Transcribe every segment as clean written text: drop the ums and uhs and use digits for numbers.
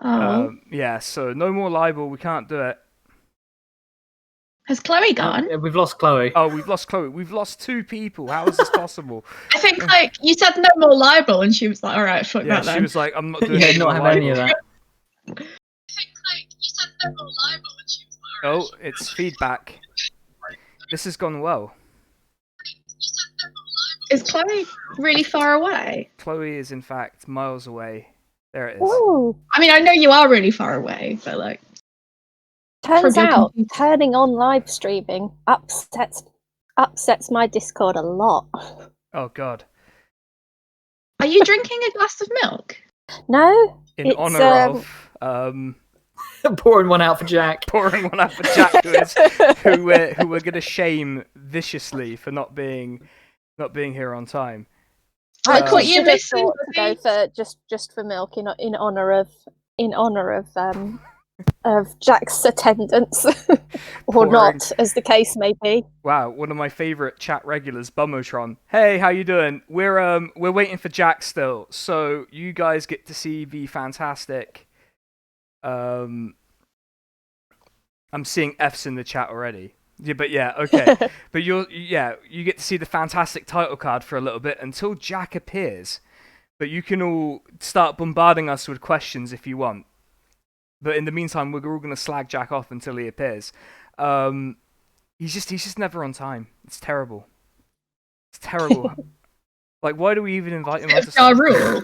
Oh, Yeah, so no more libel. We can't do it. has Chloe gone? We've lost Chloe. Oh, we've lost Chloe. We've lost 2 people. How is this possible? I think like you said no more libel, and she was like, "All right, fuck Yeah, that then." she was like, "I'm not doing Yeah, any not more have libel." any of that. I think like you said no more libel, and she was like, "All right." Oh, it's feedback. This has gone well. Is Chloe really far away? Chloe is in fact miles away. There it is. Ooh. I mean, I know you are really far away, but like, Turns From your out computer. turning on live streaming upsets my Discord a lot. Oh God. are you drinking a glass of milk? No, In it's honor of Pouring one out for Jack. pouring one out for Jack, who we're gonna shame viciously for not being here on time. I caught you should have missing. thought to go for just for milk in honor of Jack's attendance, or Pouring. not, as the case may be. Wow, one of my favorite chat regulars, Bumotron. Hey, how you doing? We're waiting for Jack still, so you guys get to see the fantastic. I'm seeing F's in the chat already. Yeah, but yeah, okay. But you get to see the fantastic title card for a little bit until Jack appears. But you can all start bombarding us with questions if you want. But in the meantime, we're all gonna slag Jack off until he appears. He's just never on time. It's terrible. It's terrible. Like, why do we even invite him? It's our rule.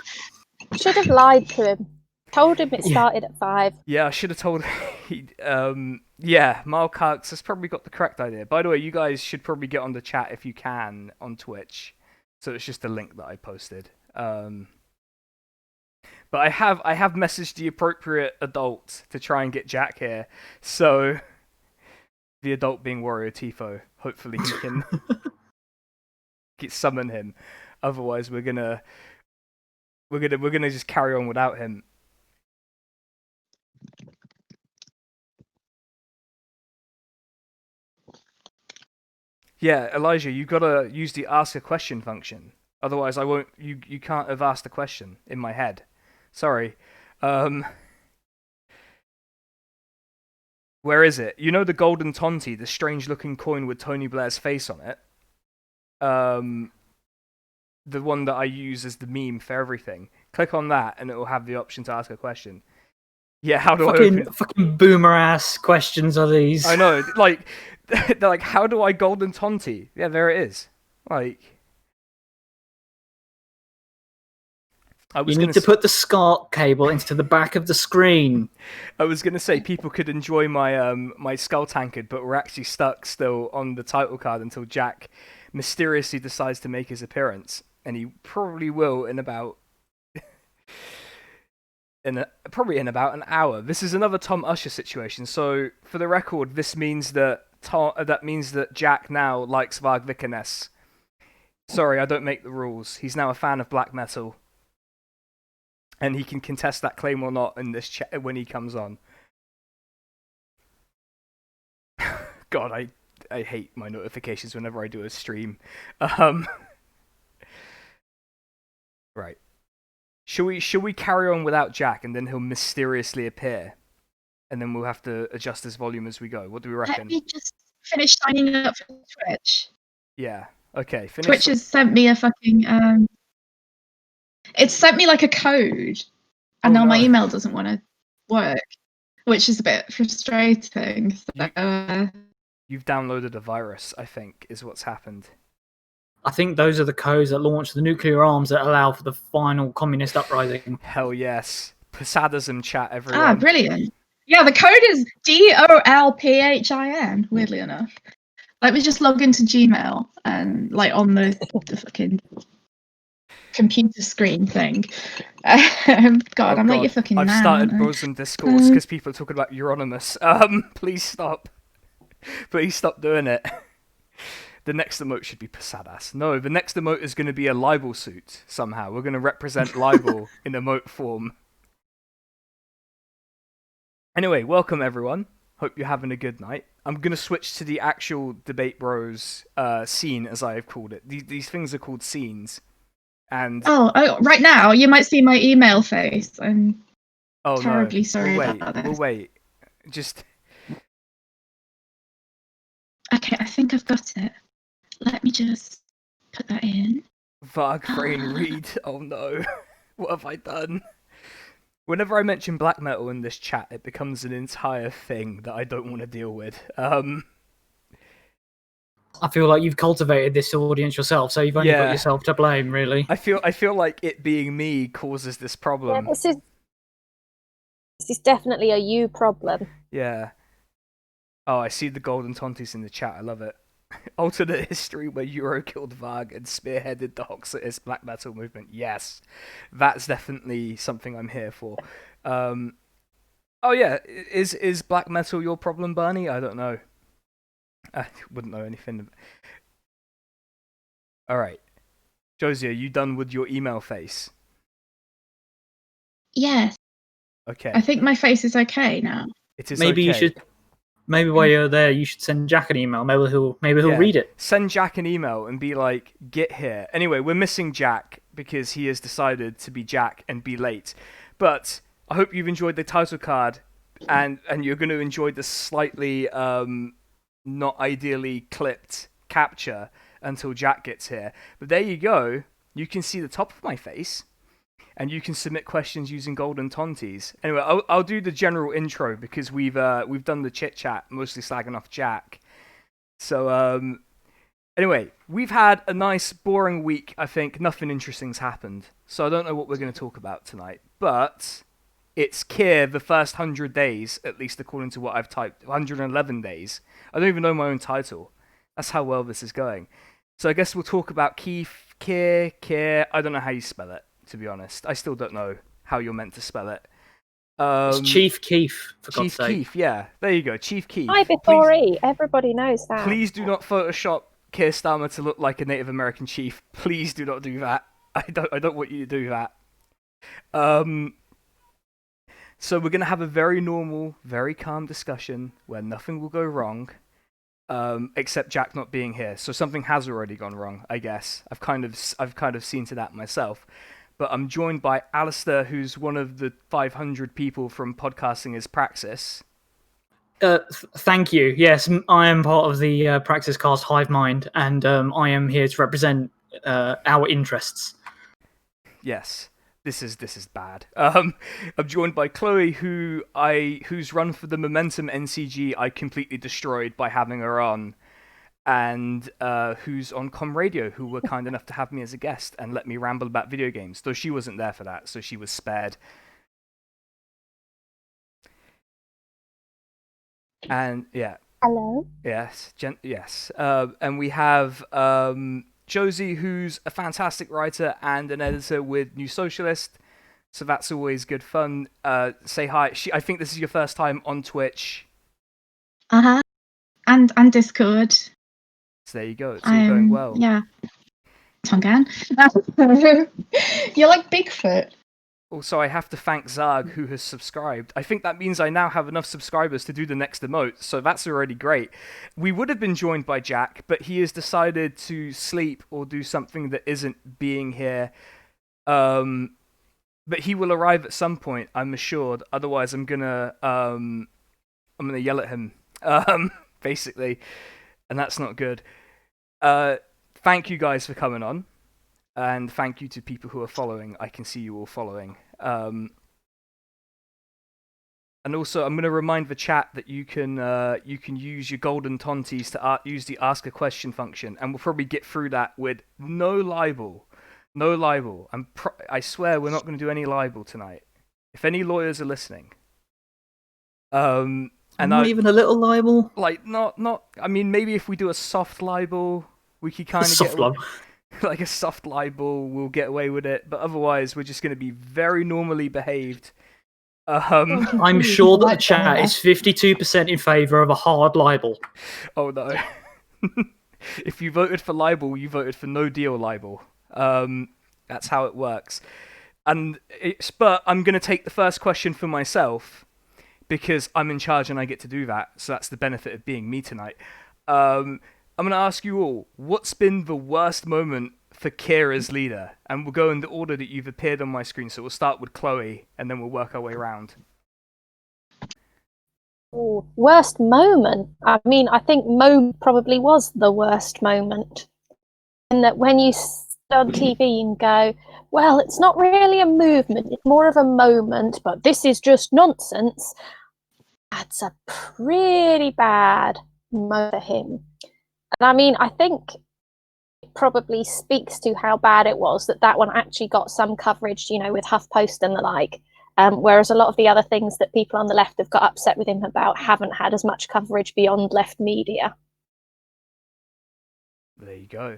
Should have lied to him. Told him it started at 5. Yeah, I should have told him. Yeah, Mile Carx has probably got the correct idea. By the way, you guys should probably get on the chat if you can on Twitch. So it's just a link that I posted. But I have messaged the appropriate adult to try and get Jack here. So the adult being Warrior Tifo, hopefully he can summon him. Otherwise, we're gonna just carry on without him. Yeah, Elijah, you gotta use the ask a question function. Otherwise, I won't. You can't have asked a question in my head. Sorry. Where is it? You know the golden tonti, the strange-looking coin with Tony Blair's face on it. The one that I use as the meme for everything. Click on that, and it will have the option to ask a question. Yeah, how do I open? Fucking boomer ass questions are these? I know, like they're like, how do I golden tonti? Yeah, there it is. Like, You need to put the SCART cable into the back of the screen. I was gonna say people could enjoy my my skull tankard, but we're actually stuck still on the title card until Jack mysteriously decides to make his appearance, and he probably will in about probably in about an hour. This is another Tom Usher situation. So for the record, this means that Jack now likes Varg Vikernes. Sorry, I don't make the rules. He's now a fan of black metal. And he can contest that claim or not in this chat when he comes on. God, I hate my notifications whenever I do a stream. Right. Should we carry on without Jack and then he'll mysteriously appear? And then we'll have to adjust his volume as we go. What do we reckon? Let me just finish signing up for Twitch. Yeah. Okay. Twitch has sent me a fucking It's sent me like a code, and now my email doesn't want to work, which is a bit frustrating. So, You've downloaded a virus, I think, is what's happened. I think those are the codes that launch the nuclear arms that allow for the final communist uprising. Hell yes. Posadism chat, everyone. Ah, brilliant. Yeah, the code is DOLPHIN, weirdly enough. Let me just log into Gmail and like on the fucking computer screen thing. God, I'm like your fucking I've nan, started aren't I? Muslim discourse because people are talking about Euronymous. Please stop. Please stop doing it. The next emote should be Posadas. No, the next emote is going to be a libel suit somehow. We're going to represent libel in emote form. Anyway, welcome everyone. Hope you're having a good night. I'm going to switch to the actual Debate Bros scene, as I have called it. These things are called scenes. And oh, right now you might see my email face. I'm Oh Terribly no. sorry We'll about wait. We'll this. wait. Just Okay, I think I've got it. Let me just put that in. Varg Frayne Reed. Oh no. What have I done? Whenever I mention black metal in this chat, it becomes an entire thing that I don't want to deal with. I feel like you've cultivated this audience yourself, so you've only got Yeah. yourself to blame, really. I feel like it being me causes this Yeah, problem. this is definitely a you problem. Yeah. Oh, I see the golden tonties in the chat. I love it. Alternate history where Euro killed Varg and spearheaded the Hoxitist black metal movement. Yes, that's definitely something I'm here for. Oh yeah, is black metal your problem, Barney? I don't know. I wouldn't know anything. All right, Josie, are you done with your email face? Yes, Okay, I think my face is okay now. it is Maybe okay. you should. Maybe while you're there, you should send Jack an email. Maybe he'll Yeah. read it. Send Jack an email and be like, get here. Anyway, we're missing Jack because he has decided to be Jack and be late. But I hope you've enjoyed the title card and you're going to enjoy the slightly not ideally clipped capture until Jack gets here. But there you go. You can see the top of my face. And you can submit questions using golden tonties. Anyway, I'll do the general intro because we've done the chit chat, mostly slagging off Jack. So anyway, we've had a nice boring week. I think nothing interesting's happened. So I don't know what we're going to talk about tonight. But it's Keir the first 100 days, at least according to what I've typed. 111 days. I don't even know my own title. That's how well this is going. So I guess we'll talk about Keir. I don't know how you spell it. To be honest, I still don't know how you're meant to spell it. It's Chief Keef, for God's Chief sake. Keef, yeah, there you go, Chief Keef. I before E, everybody knows that. Please do not Photoshop Keir Starmer to look like a Native American chief. Please do not do that. I don't want you to do that. So we're gonna have a very normal, very calm discussion where nothing will go wrong. Except Jack not being here, so something has already gone wrong, I guess. I've kind of seen to that myself. But I'm joined by Alasdair, who's one of the 500 people from podcasting as Praxis. Thank you. Yes, I am part of the Praxis Cast Hive Mind, and I am here to represent our interests. Yes, this is bad. I'm joined by Chloe, whose run for the Momentum NCG I completely destroyed by having her on, and who's on Comradio, who were kind enough to have me as a guest and let me ramble about video games, though she wasn't there for that, so she was spared. And yeah. Hello. Yes, yes. And we have Josie, who's a fantastic writer and an editor with New Socialist, so that's always good fun. Say hi. I think this is your first time on Twitch. And Discord. So there you go. It's all going well. Yeah. Tongan. You're like Bigfoot. Also, I have to thank Zarg, who has subscribed. I think that means I now have enough subscribers to do the next emote, so that's already great. We would have been joined by Jack, but he has decided to sleep or do something that isn't being here. But he will arrive at some point, I'm assured. Otherwise, I'm gonna yell at him, basically, and that's not good. Thank you guys for coming on. And thank you to people who are following. I can see you all following. And also, I'm going to remind the chat that you can use your golden tonties to use the ask a question function, and we'll probably get through that with no libel. No libel. I swear we're not going to do any libel tonight. If any lawyers are listening. And not even a little libel? Like, not. I mean, maybe if we do a soft libel, we could kind of soft libel. Like a soft libel, we'll get away with it. But otherwise, we're just going to be very normally behaved. I'm sure that the chat is 52% in favour of a hard libel. Oh no. If you voted for libel, you voted for no deal libel. That's how it works. But I'm going to take the first question for myself because I'm in charge and I get to do that. So that's the benefit of being me tonight. I'm going to ask you all, what's been the worst moment for Keir as leader, and we'll go in the order that you've appeared on my screen. So we'll start with Chloe, and then we'll work our way around. Ooh, worst moment. I mean, I think Mo probably was the worst moment. And that when you sit on TV and go, well, it's not really a movement, it's more of a moment, but this is just nonsense. That's a pretty bad moment for him. And I mean, I think it probably speaks to how bad it was that one actually got some coverage, with HuffPost and the like. Whereas a lot of the other things that people on the left have got upset with him about haven't had as much coverage beyond left media. There you go.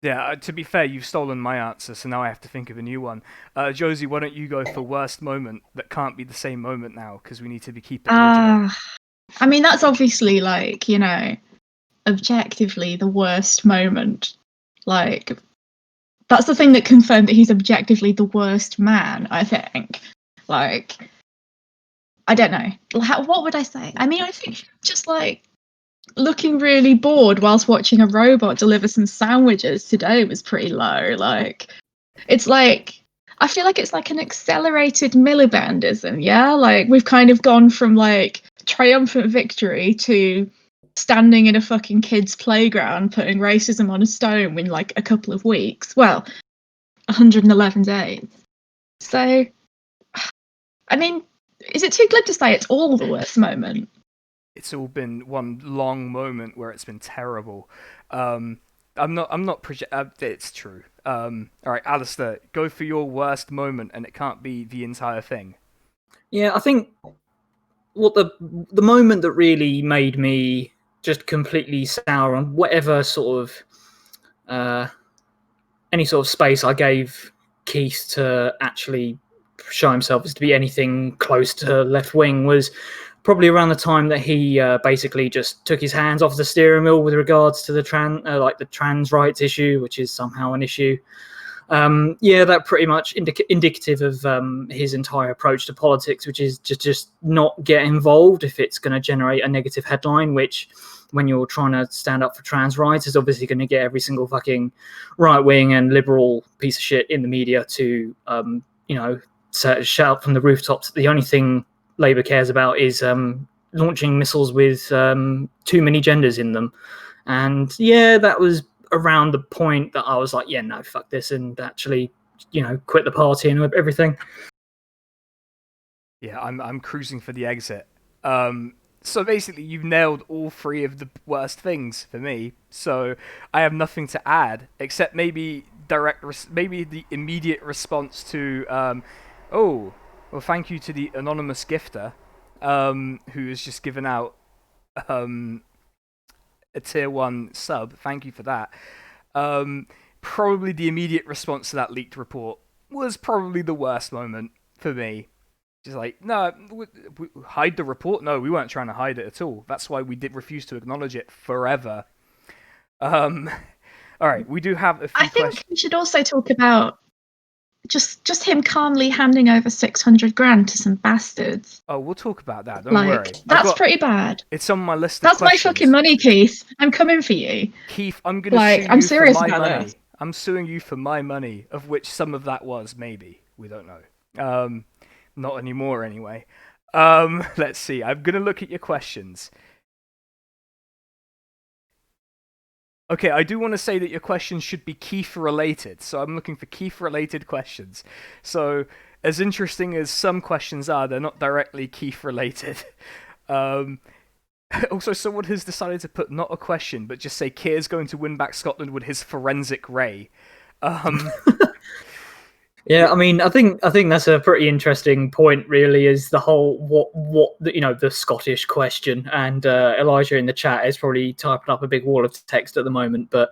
Yeah, to be fair, you've stolen my answer, so now I have to think of a new one. Josie, why don't you go for worst moment that can't be the same moment now, because we need to keep it original. I mean, that's obviously, objectively the worst moment. That's the thing that confirmed that he's objectively the worst man, I think. I don't know. What would I say? I mean, I think just, looking really bored whilst watching a robot deliver some sandwiches today was pretty low. It's I feel like it's like an accelerated Milibandism, yeah? We've kind of gone from triumphant victory to standing in a fucking kid's playground putting racism on a stone in a couple of weeks. Well, 111 days. So, I mean, is it too glib to say it's all the worst moment? It's all been one long moment where it's been terrible. It's true. All right, Alasdair, go for your worst moment, and it can't be the entire thing. Yeah, I think what the moment that really made me just completely sour on whatever sort of any sort of space I gave Keith to actually show himself as to be anything close to left wing was probably around the time that he basically just took his hands off the steering wheel with regards to the trans rights issue, which is somehow an issue. That pretty much indicative of his entire approach to politics, which is just not get involved if it's going to generate a negative headline, which when you're trying to stand up for trans rights is obviously going to get every single fucking right-wing and liberal piece of shit in the media to, shout from the rooftops that the only thing Labour cares about is launching missiles with too many genders in them. And that was around the point that I was like, yeah, no, fuck this, and actually, quit the party and everything. Yeah, I'm cruising for the exit. So basically, you've nailed all three of the worst things for me. So I have nothing to add except maybe the immediate response to, well, thank you to the anonymous gifter, who has just given out a tier 1 sub. Thank you for that. Probably the immediate response to that leaked report was probably the worst moment for me. Just no, hide the report? No, we weren't trying to hide it at all. That's why we did refuse to acknowledge it forever. All right, we do have a few questions. I think we should also talk about just him calmly handing over 600 grand to some bastards. Oh, we'll talk about that. Don't worry. That's pretty bad. It's on my list. That's my fucking money, Keith. I'm coming for you. Keith, I'm gonna sue you I'm serious for my about money. this. I'm suing you for my money, of which some of that was maybe. We don't know. Not anymore, anyway. Let's see. I'm gonna look at your questions. Okay, I do want to say that your questions should be Keith-related, so I'm looking for Keith-related questions. So, as interesting as some questions are, they're not directly Keith-related. Also, someone has decided to put not a question, but just say Keir's going to win back Scotland with his forensic ray. Yeah, I mean, I think that's a pretty interesting point. Really, is the whole the Scottish question, and Elijah in the chat is probably typing up a big wall of text at the moment. But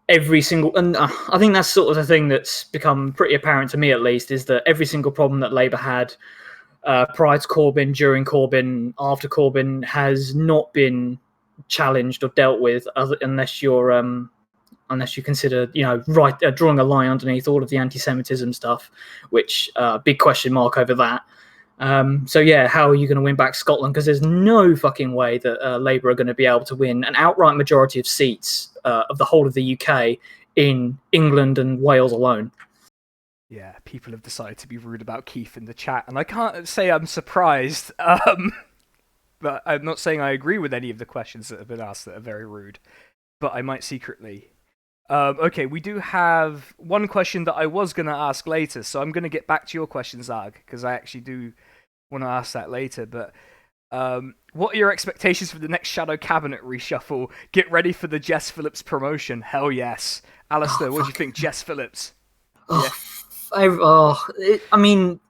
every single, and I think that's sort of the thing that's become pretty apparent to me, at least, is that every single problem that Labour had prior to Corbyn, during Corbyn, after Corbyn, has not been challenged or dealt with, unless you consider, drawing a line underneath all of the anti-Semitism stuff, which big question mark over that. So yeah, how are you going to win back Scotland? Because there's no fucking way that Labour are going to be able to win an outright majority of seats of the whole of the UK in England and Wales alone. Yeah, people have decided to be rude about Keith in the chat, and I can't say I'm surprised. But I'm not saying I agree with any of the questions that have been asked that are very rude, but I might secretly. Okay, we do have one question that I was going to ask later, so I'm going to get back to your question, Zag, because I actually do want to ask that later. But what are your expectations for the next Shadow Cabinet reshuffle? Get ready for the Jess Phillips promotion. Hell yes. Alasdair, what do you think, Jess Phillips? I mean,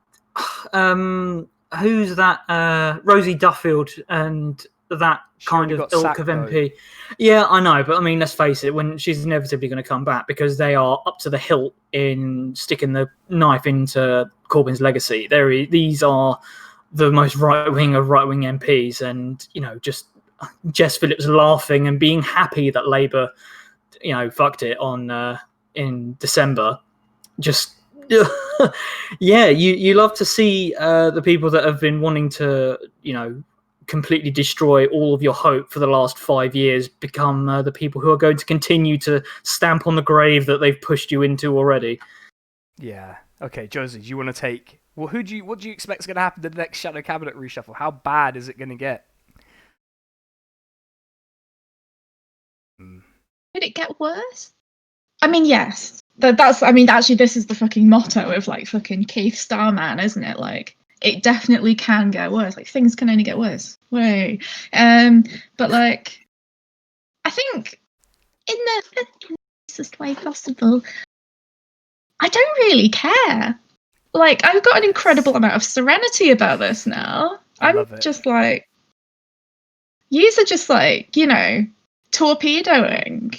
who's that? Rosie Duffield and that kind of ilk of MP. Yeah, I know, but I mean, let's face it, when she's inevitably going to come back because they are up to the hilt in sticking the knife into Corbyn's legacy. These are the most right-wing of right-wing MPs, and, you know, just Jess Phillips laughing and being happy that Labour, you know, fucked it on in December. Just yeah, you love to see the people that have been wanting to, you know, completely destroy all of your hope for the last 5 years become the people who are going to continue to stamp on the grave that they've pushed you into already. Yeah. Okay, Josie, do you want to take? Well, what do you expect is going to happen to the next Shadow Cabinet reshuffle? How bad is it going to get? Could it get worse? I mean, yes. Actually, this is the fucking motto of, like, fucking Keir Starmer, isn't it? Like, it definitely can get worse. Like, things can only get worse. Way. But, like, I think in the nicest way possible, I don't really care. Like, I've got an incredible amount of serenity about this now. I'm just like, yous are just like, you know, torpedoing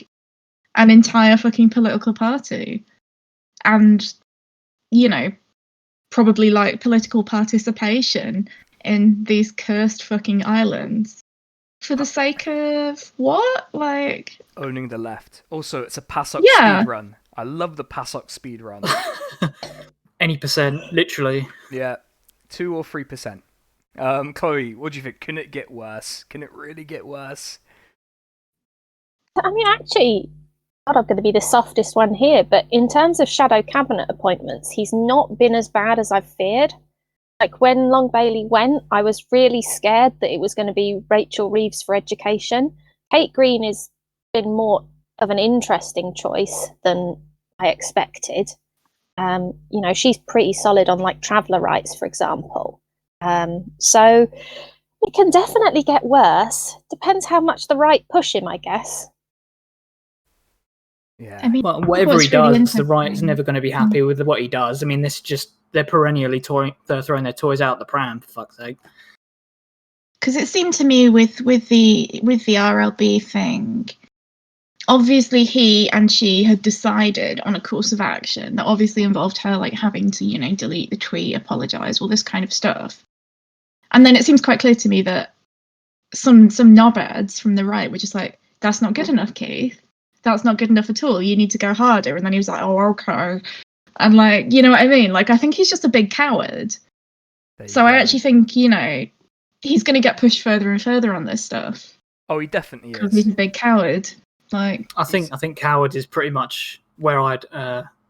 an entire fucking political party. And, you know, probably like political participation in these cursed fucking islands. For the sake of what? Like, owning the left. Also, it's a PASOK speed run. I love the PASOK speed run. Any percent, literally. Yeah, 2 or 3%. Chloe, what do you think? Can it get worse? Can it really get worse? I mean, actually, God, I'm going to be the softest one here, but in terms of Shadow Cabinet appointments, he's not been as bad as I've feared. Like, when Long Bailey went, I was really scared that it was going to be Rachel Reeves for education. Kate Green has been more of an interesting choice than I expected. You know, she's pretty solid on, like, traveller rights, for example. So it can definitely get worse. Depends how much the right push him, I guess. Yeah. I mean, well, whatever he does, the right's never going to be happy with what he does. I mean, they're perennially throwing their toys out the pram, for fuck's sake. Because it seemed to me with the RLB thing, obviously he and she had decided on a course of action that obviously involved her, like, having to, you know, delete the tweet, apologise, all this kind of stuff. And then it seems quite clear to me that some knobheads from the right were just like, that's not good enough, Keith. That's not good enough at all. You need to go harder. And then he was like, oh, okay. And, like, you know what I mean? Like, I think he's just a big coward. So I actually think, you know, he's going to get pushed further and further on this stuff. Oh, he definitely is. Because he's a big coward. Like, I think coward is pretty much where I'd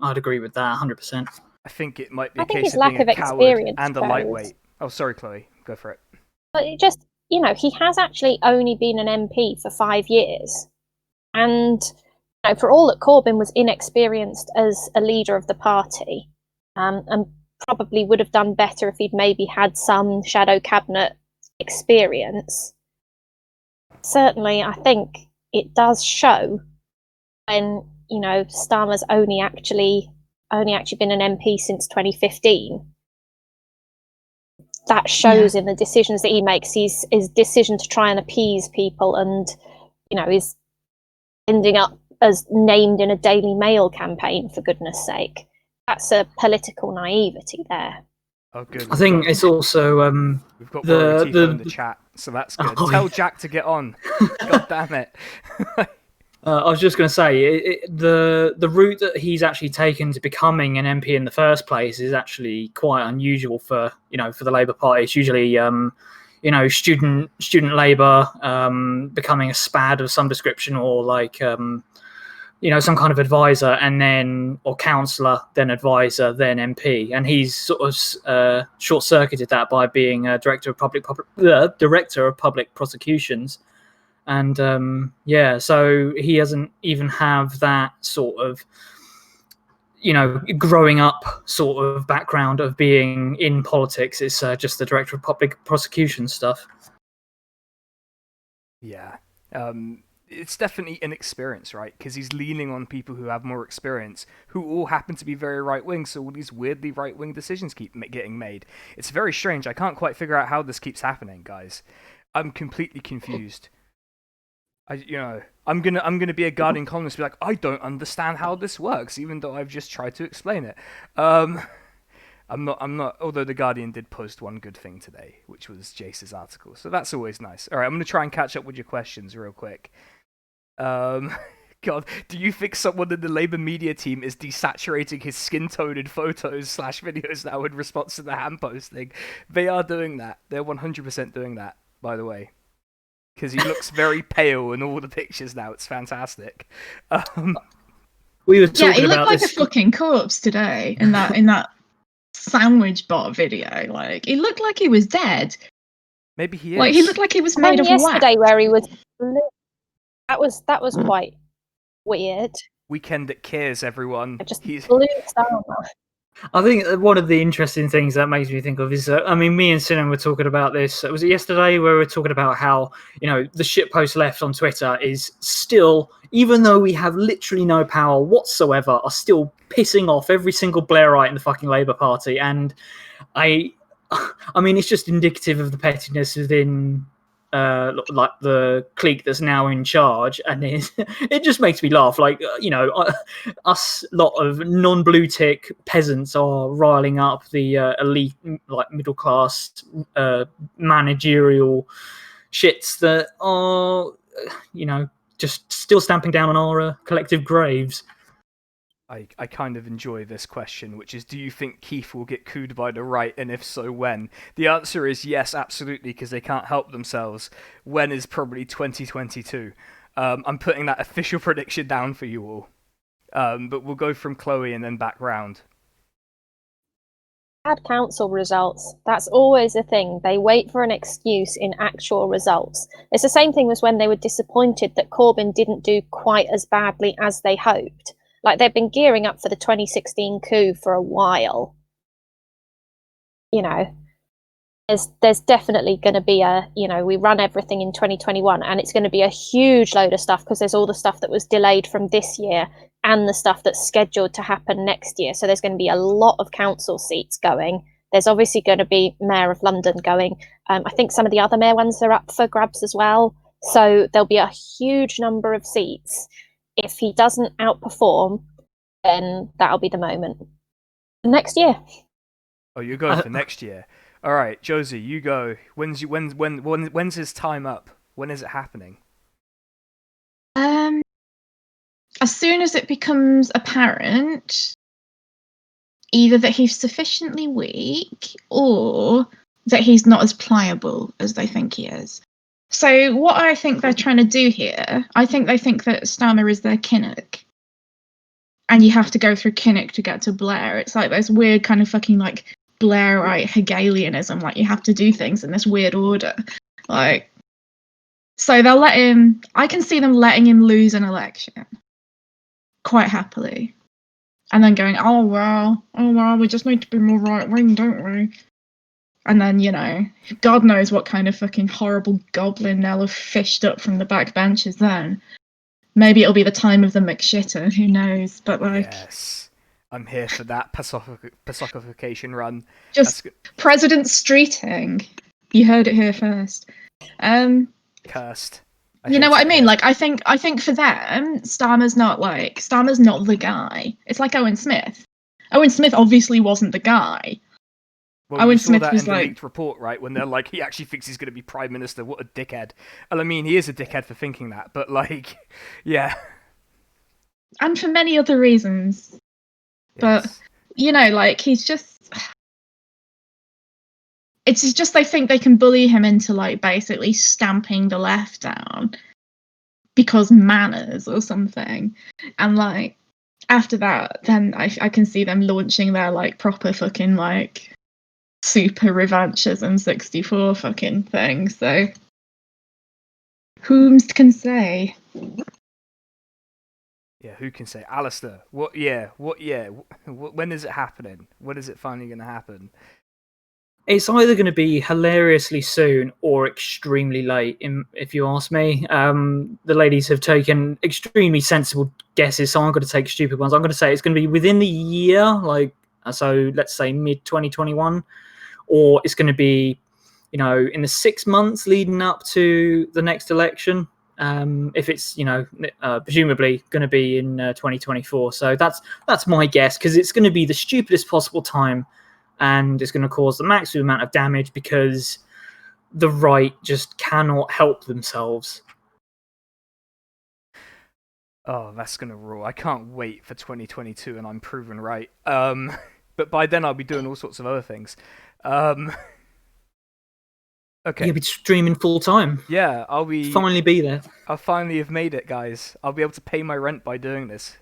agree with that 100%. I think it might be a case his of lack being of a coward experience and a goes. lightweight. Oh, sorry, Chloe. Go for it. But it just, you know, he has actually only been an MP for 5 years. And, you know, for all that Corbyn was inexperienced as a leader of the party, and probably would have done better if he'd maybe had some shadow cabinet experience. Certainly, I think it does show when, you know, Starmer's only actually been an MP since 2015. That shows in the decisions that he makes. His decision to try and appease people, and, you know, is ending up as named in a Daily Mail campaign, for goodness sake. That's a political naivety there. Oh, good. I think it's also we've got Tifo in the chat, so that's good. Tell Jack to get on. God damn it. I was just going to say the route that he's actually taken to becoming an MP in the first place is actually quite unusual for the Labour Party. It's usually student Labour becoming a SPAD of some description, or like some kind of advisor, and then or councillor, then advisor, then MP, and he's sort of short-circuited that by being a director of public prosecutions. And so he doesn't even have that sort of growing up sort of background of being in politics. It's just the director of public prosecution stuff. Yeah, it's definitely an experience, right? Because he's leaning on people who have more experience, who all happen to be very right-wing, so all these weirdly right-wing decisions keep getting made. It's very strange. I can't quite figure out how this keeps happening, guys. I'm completely confused. I'm gonna be a Guardian columnist, be like, I don't understand how this works, even though I've just tried to explain it. I'm not. Although the Guardian did post one good thing today, which was Jace's article, so that's always nice. All right, I'm gonna try and catch up with your questions real quick. God, do you think someone in the Labour media team is desaturating his skin tone in photos / videos now in response to the hand posting? They are doing that. They're 100% doing that, by the way. Because he looks very pale in all the pictures now. It's fantastic. We were talking he looked about like this. a fucking corpse today in that sandwich bot video. Like, he looked like he was dead. Maybe he is. Like, he looked like he was made of wax. Yesterday, where he was blue, that was quite weird. Weekend at Keir's, everyone. He's blue Starmer. I think one of the interesting things that makes me think of is, me and Sinan were talking about this. Was it yesterday where we were talking about how, the shitpost left on Twitter is still, even though we have literally no power whatsoever, are still pissing off every single Blairite in the fucking Labour Party. And it's just indicative of the pettiness within like the clique that's now in charge, and it just makes me laugh. Like, us lot of non-blue tick peasants are riling up the elite, like middle class managerial shits that are just still stamping down on our collective graves. I kind of enjoy this question, which is, do you think Keith will get cooed by the right, and if so, when? The answer is yes, absolutely, because they can't help themselves. When is probably 2022. I'm putting that official prediction down for you all. But we'll go from Chloe and then back round. Bad council results. That's always a thing. They wait for an excuse in actual results. It's the same thing as when they were disappointed that Corbyn didn't do quite as badly as they hoped. Like, they've been gearing up for the 2016 coup for a while. There's definitely going to be we run everything in 2021, and it's going to be a huge load of stuff because there's all the stuff that was delayed from this year and the stuff that's scheduled to happen next year. So there's going to be a lot of council seats going. There's obviously going to be Mayor of London going. I think some of the other mayor ones are up for grabs as well. So there'll be a huge number of seats. If he doesn't outperform, then that'll be the moment. Next year. Oh, you're going for next year. All right, Josie, you go. When's his time up? When is it happening? As soon as it becomes apparent, either that he's sufficiently weak or that he's not as pliable as they think he is. So what I think they're trying to do here, I think they think that Starmer is their Kinnock. And you have to go through Kinnock to get to Blair. It's like this weird kind of fucking like Blairite Hegelianism. Like, you have to do things in this weird order. Like, so they'll let him. I can see them letting him lose an election quite happily, and then going, oh well, we just need to be more right wing, don't we? And then, God knows what kind of fucking horrible goblin they'll have fished up from the back benches then. Maybe it'll be the time of the McShitter, who knows? But like, yes, I'm here for that personification run. Just President Streeting. You heard it here first. Cursed. You know what I mean? Like, I think for them, Starmer's not the guy. It's like Owen Smith. Owen Smith obviously wasn't the guy, Well, Owen you saw Smith that was in the like, leaked report, right? When they're like, he actually thinks he's going to be Prime Minister. What a dickhead. And I mean, he is a dickhead for thinking that, but like, yeah. and for many other reasons. But, Yes. you know, like, he's just... It's just they think they can bully him into, like, basically stamping the left down because manners or something. And, like, after that, then I can see them launching their, like, proper fucking, like, super revanchism 64 fucking thing. So, whom can say? Yeah, who can say? Alasdair, what year? When is it happening? When is it finally going to happen? It's either going to be hilariously soon or extremely late, if you ask me. The ladies have taken extremely sensible guesses, so I'm going to take stupid ones. I'm going to say it's going to be within the year, so let's say mid-2021, or it's going to be, in the 6 months leading up to the next election. If it's, presumably going to be in 2024. So that's my guess, because it's going to be the stupidest possible time, and it's going to cause the maximum amount of damage because the right just cannot help themselves. Oh, that's going to rule. I can't wait for 2022 and I'm proven right. But by then I'll be doing all sorts of other things. Okay. You'll be streaming full time. Yeah, finally be there. I'll finally have made it, guys. I'll be able to pay my rent by doing this.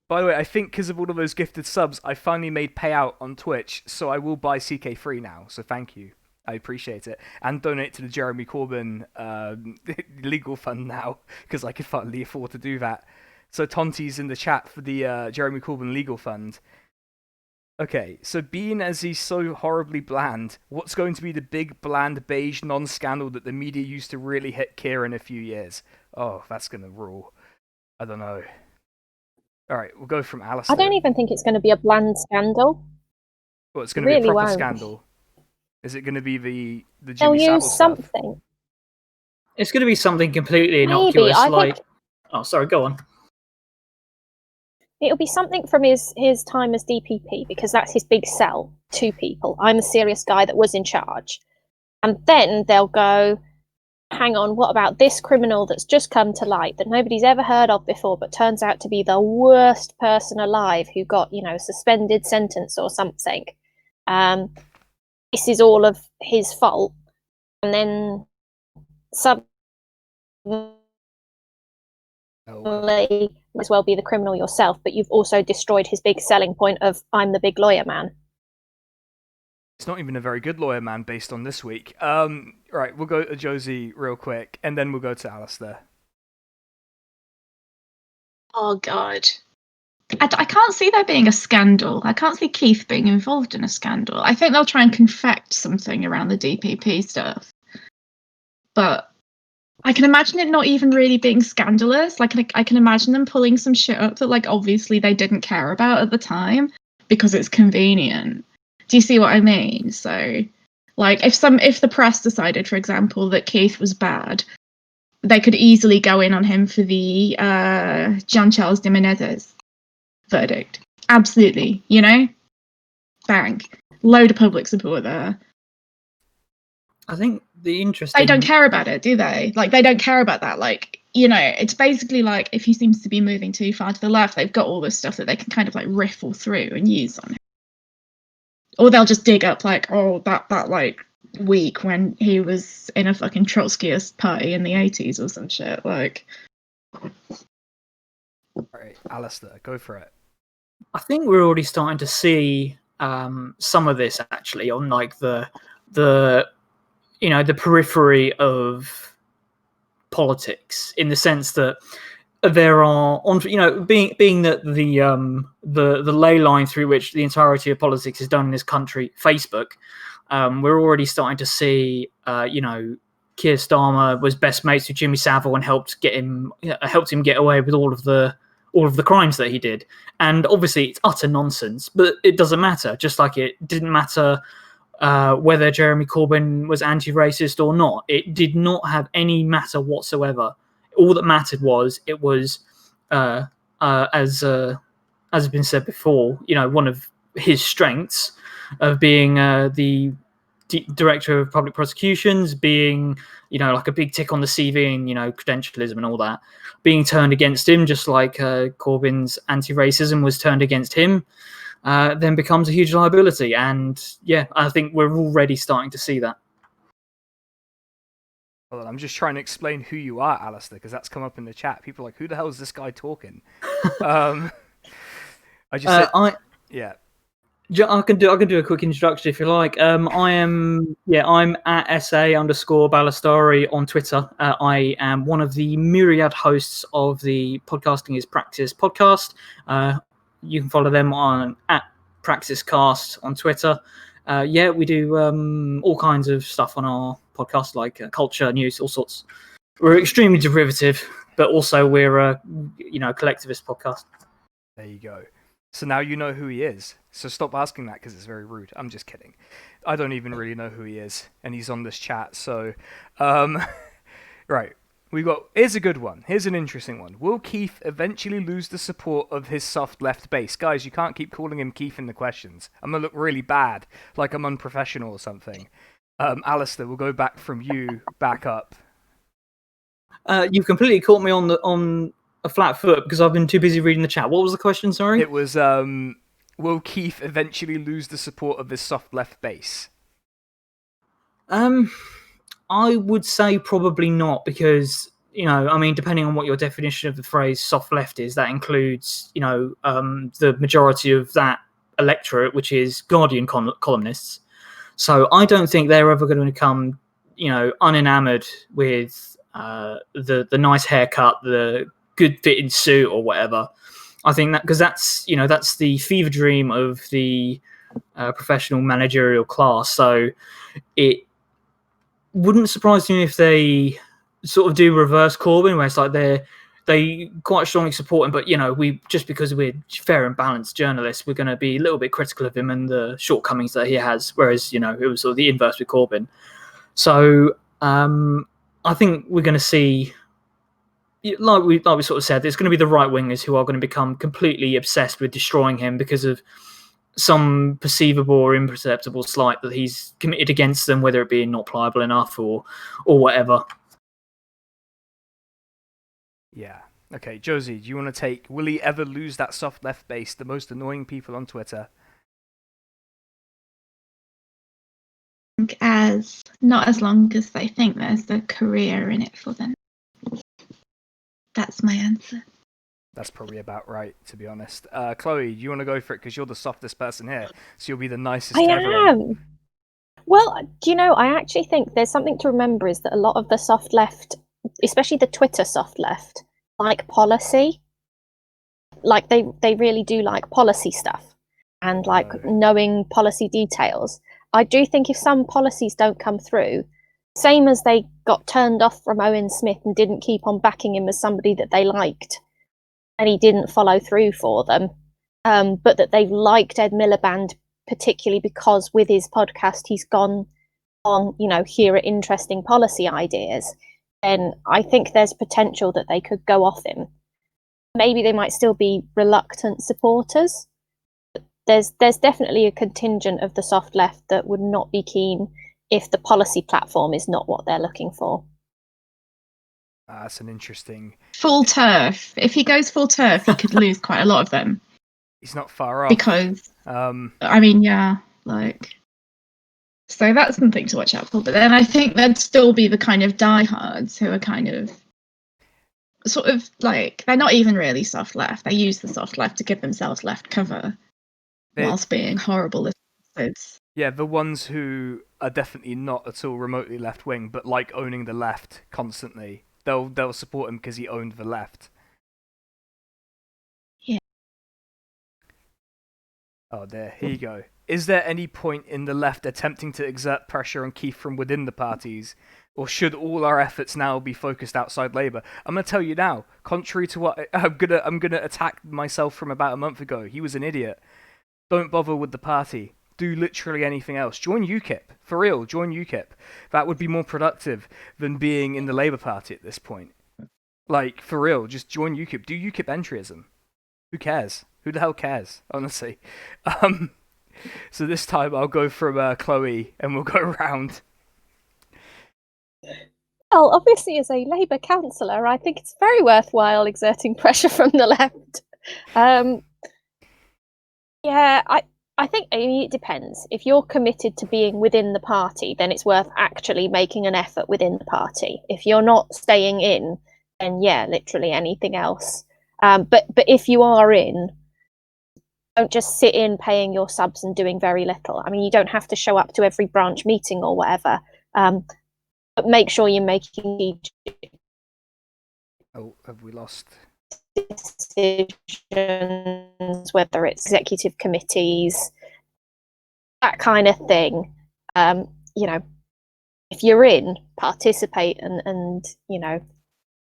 By the way, I think because of all of those gifted subs, I finally made payout on Twitch, so I will buy CK3 now, so thank you. I appreciate it. And donate to the Jeremy Corbyn legal fund now, because I can finally afford to do that. So Tonti's in the chat for the Jeremy Corbyn legal fund. Okay, so being as he's so horribly bland, what's going to be the big, bland, beige non-scandal that the media used to really hit Keir in a few years? Oh, that's going to rule. I don't know. All right, we'll go from Alasdair. I don't even think it's going to be a bland scandal. Well, it's going to be a proper scandal. Is it going to be the Jimmy Savile stuff? They'll use something. It's going to be something completely innocuous, think... Oh, sorry, go on. It'll be something from his time as DPP, because that's his big sell to people. I'm the serious guy that was in charge. And then they'll go, hang on, what about this criminal that's just come to light that nobody's ever heard of before, but turns out to be the worst person alive who got, a suspended sentence or something. This is all of his fault. And then suddenly as well be the criminal yourself, but you've also destroyed his big selling point of I'm the big lawyer man. It's not even a very good lawyer man based on this week. Right, we'll go to Josie real quick, and then we'll go to Alasdair. Oh, God. I can't see there being a scandal. I can't see Keith being involved in a scandal. I think they'll try and confect something around the DPP stuff. But I can imagine it not even really being scandalous. Like, I can imagine them pulling some shit up that, like, obviously they didn't care about at the time because it's convenient. Do you see what I mean? So, like, if the press decided, for example, that Keith was bad, they could easily go in on him for the Jean Charles de Menezes verdict. Absolutely, bang, load of public support there. I think the interesting... They don't care about it, do they? Like, they don't care about that. Like, it's basically like if he seems to be moving too far to the left, they've got all this stuff that they can kind of like riffle through and use on him. Or they'll just dig up like, oh, that like week when he was in a fucking Trotskyist party in the 80s or some shit. Like, all right, Alasdair, go for it. I think we're already starting to see some of this actually on like the periphery of politics, in the sense that there are being that the ley line through which the entirety of politics is done in this country, Facebook, we're already starting to see Keir Starmer was best mates with Jimmy Savile and helped him get away with all of the crimes that he did. And obviously it's utter nonsense, but it doesn't matter, just like it didn't matter whether Jeremy Corbyn was anti-racist or not. It did not have any matter whatsoever. All that mattered was it was, as has been said before, one of his strengths of being the director of public prosecutions, being, like a big tick on the CV and, credentialism and all that, being turned against him, just like Corbyn's anti-racism was turned against him, then becomes a huge liability. And yeah, I think we're already starting to see that. Well, I'm just trying to explain who you are, Alasdair, because that's come up in the chat. People are like, who the hell is this guy talking? I just said, yeah. I can do a quick introduction if you like. I'm at SA_Balastari on Twitter. I am one of the myriad hosts of the Podcasting is Praxis podcast. You can follow them on at PraxisCast on Twitter. We do all kinds of stuff on our podcast, like culture, news, all sorts. We're extremely derivative, but also we're a collectivist podcast. There you go. So now you know who he is. So stop asking that because it's very rude. I'm just kidding. I don't even really know who he is, and he's on this chat. So, right. Here's a good one. Here's an interesting one. Will Keith eventually lose the support of his soft left base? Guys, you can't keep calling him Keith in the questions. I'm going to look really bad, like I'm unprofessional or something. Alasdair, we'll go back from you, back up. You've completely caught me on a flat foot because I've been too busy reading the chat. What was the question, sorry? It was, will Keith eventually lose the support of his soft left base? I would say probably not, because, depending on what your definition of the phrase soft left is, that includes, the majority of that electorate, which is Guardian columnists. So I don't think they're ever going to become, unenamored with the nice haircut, the good fitting suit or whatever. I think that because that's the fever dream of the professional managerial class. So it wouldn't surprise me if they sort of do reverse Corbyn, where it's like they quite strongly support him, but we, just because we're fair and balanced journalists, we're going to be a little bit critical of him and the shortcomings that he has. Whereas it was sort of the inverse with Corbyn. So I think we're going to see, like we sort of said, there's going to be the right wingers who are going to become completely obsessed with destroying him because of some perceivable or imperceptible slight that he's committed against them, whether it be not pliable enough or whatever. Yeah. Okay, Josie, do you want to take, will he ever lose that soft left base, the most annoying people on Twitter? As not as long as they think there's a career in it for them. That's my answer. That's probably about right, to be honest. Chloe, do you want to go for it? Because you're the softest person here, so you'll be the nicest to everyone. I am. Well, I actually think there's something to remember, is that a lot of the soft left, especially the Twitter soft left, like policy. Like they really do like policy stuff and like knowing policy details. I do think if some policies don't come through, same as they got turned off from Owen Smith and didn't keep on backing him as somebody that they liked, and he didn't follow through for them, but that they've liked Ed Miliband particularly because with his podcast he's gone on, here are interesting policy ideas, then I think there's potential that they could go off him. Maybe they might still be reluctant supporters. There's definitely a contingent of the soft left that would not be keen if the policy platform is not what they're looking for. That's an interesting... Full turf. If he goes full turf, he could lose quite a lot of them. He's not far off. Because, so that's something to watch out for. But then I think there'd still be the kind of diehards who are kind of sort of like, they're not even really soft left. They use the soft left to give themselves left cover whilst being horrible listeners. Yeah, the ones who are definitely not at all remotely left wing, but like owning the left constantly. They'll support him because he owned the left. Yeah. Oh, there. Here you go. Is there any point in the left attempting to exert pressure on Keith from within the parties, or should all our efforts now be focused outside Labour? I'm going to tell you now, contrary to what I'm gonna attack myself from about a month ago. He was an idiot. Don't bother with the party. Do literally anything else. Join UKIP. For real, join UKIP. That would be more productive than being in the Labour Party at this point. Like, for real, just join UKIP. Do UKIP entryism. Who cares? Who the hell cares? Honestly. So this time I'll go from Chloe, and we'll go around. Well, obviously, as a Labour councillor, I think it's very worthwhile exerting pressure from the left. Yeah, I think it depends. If you're committed to being within the party, then it's worth actually making an effort within the party. If you're not staying in, then yeah, literally anything else. But if you are in, don't just sit in paying your subs and doing very little. I mean, you don't have to show up to every branch meeting or whatever, but make sure you're making Oh, have we lost? decisions, whether it's executive committees, that kind of thing. If you're in, participate and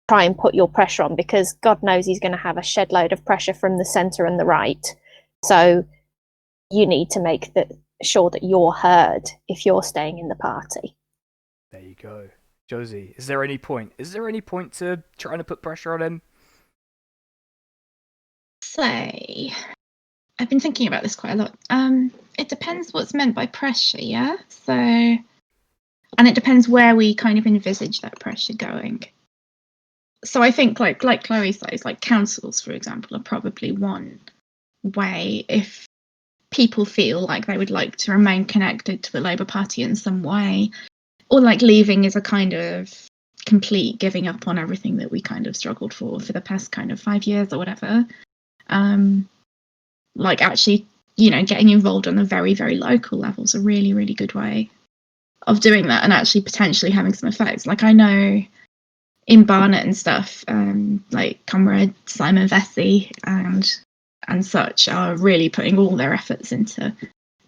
try and put your pressure on, because God knows he's going to have a shed load of pressure from the centre and the right. So you need to make sure that you're heard if you're staying in the party. There you go. Josie, is there any point to trying to put pressure on him? Say, I've been thinking about this quite a lot. It depends what's meant by pressure, yeah? So, and it depends where we kind of envisage that pressure going. So I think, like Chloe says, like councils, for example, are probably one way if people feel like they would like to remain connected to the Labour Party in some way, or like leaving is a kind of complete giving up on everything that we kind of struggled for the past kind of 5 years or whatever. Like actually, getting involved on a very, very local level is a really, really good way of doing that and actually potentially having some effects. Like I know in Barnet and stuff, like Comrade Simon Vesey and such are really putting all their efforts into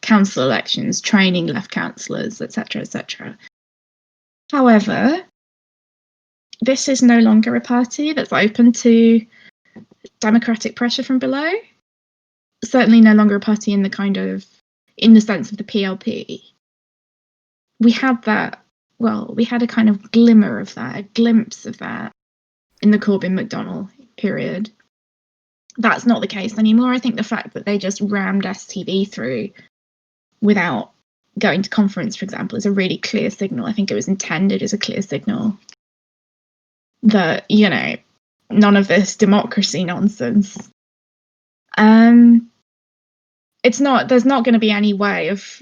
council elections, training left councillors, etc., etc. However, this is no longer a party that's open to democratic pressure from below. Certainly no longer a party in the sense of the PLP. We had that, we had a kind of glimmer of that, a glimpse of that in the Corbyn-McDonnell period. That's not the case anymore. I think the fact that they just rammed STV through without going to conference, for example, is a really clear signal. I think it was intended as a clear signal that, none of this democracy nonsense. There's not going to be any way of,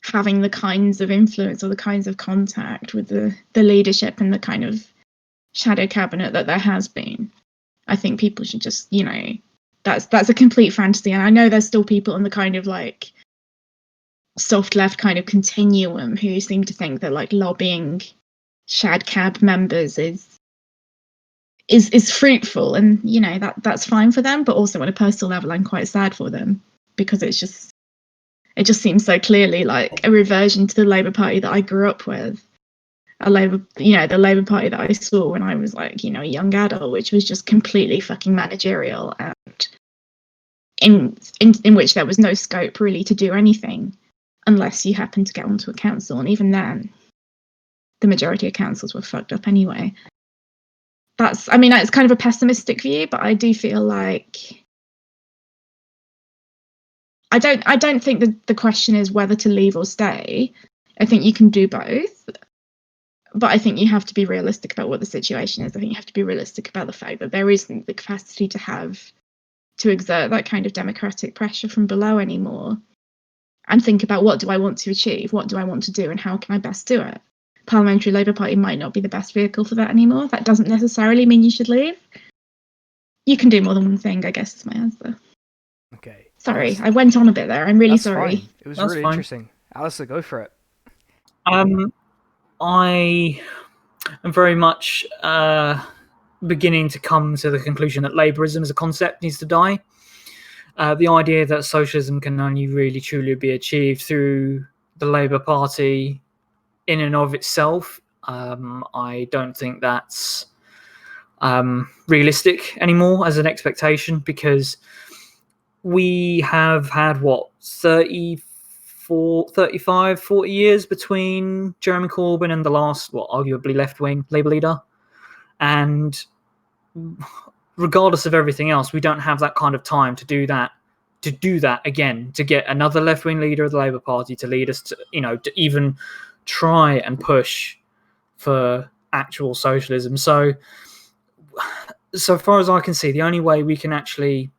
having the kinds of influence or the kinds of contact with the leadership and the kind of shadow cabinet that there has been. I think people should just, that's a complete fantasy. And I know there's still people on the kind of like soft left kind of continuum who seem to think that like lobbying shad cab members is fruitful, and that's fine for them, but also on a personal level I'm quite sad for them, because it just seems so clearly like a reversion to the Labour Party that I grew up with, the Labour Party that I saw when I was like, a young adult, which was just completely fucking managerial and in which there was no scope really to do anything unless you happened to get onto a council, and even then the majority of councils were fucked up anyway. It's kind of a pessimistic view, but I do feel like I don't think that the question is whether to leave or stay. I think you can do both, but I think you have to be realistic about what the situation is. I think you have to be realistic about the fact that there isn't the capacity to exert that kind of democratic pressure from below anymore, and think about, what do I want to achieve? What do I want to do? And how can I best do it? Parliamentary Labour Party might not be the best vehicle for that anymore. That doesn't necessarily mean you should leave. You can do more than one thing, I guess, is my answer. Okay. Sorry, I went on a bit there. I'm really sorry. Fine. It was That's really fine. interesting. Alasdair, go for it. I am very much beginning to come to the conclusion that Labourism as a concept needs to die. The idea that socialism can only really truly be achieved through the Labour Party in and of itself, I don't think that's realistic anymore as an expectation, because we have had 35, 40 years between Jeremy Corbyn and the last, arguably left-wing Labour leader. And regardless of everything else, we don't have that kind of time to do that to do that again, to get another left-wing leader of the Labour Party to lead us to, to even try and push for actual socialism. So far as I can see, the only way we can actually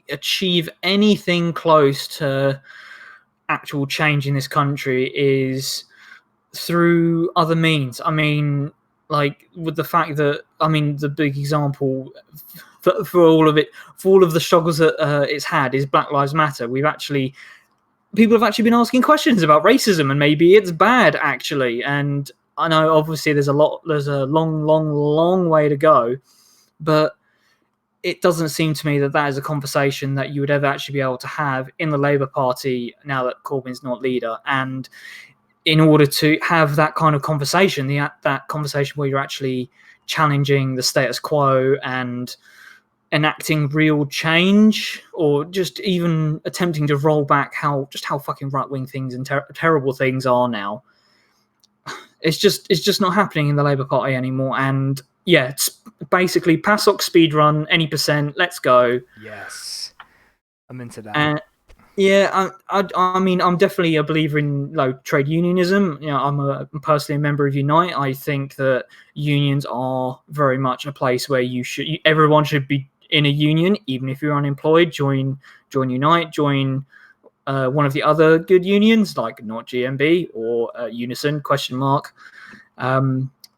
achieve anything close to actual change in this country is through other means. I mean, like with the fact that, the big example for all of it, for all of the struggles that it's had, is Black Lives Matter. People have actually been asking questions about racism, and maybe it's bad actually. And I know obviously there's a long way to go, but it doesn't seem to me that is a conversation that you would ever actually be able to have in the Labour Party now that Corbyn's not leader. And in order to have that kind of conversation, that conversation where you're actually challenging the status quo and enacting real change, or just even attempting to roll back how fucking right-wing things and terrible things are now, it's just not happening in the Labour Party anymore. And yeah, it's basically PASOK speedrun, any percent, let's go. Yes, I'm into that. Yeah, I'm definitely a believer in trade unionism. I'm personally a member of Unite. I think that unions are very much a place where everyone should be in a union, even if you're unemployed. Join Unite, join one of the other good unions, like not GMB or Unison ?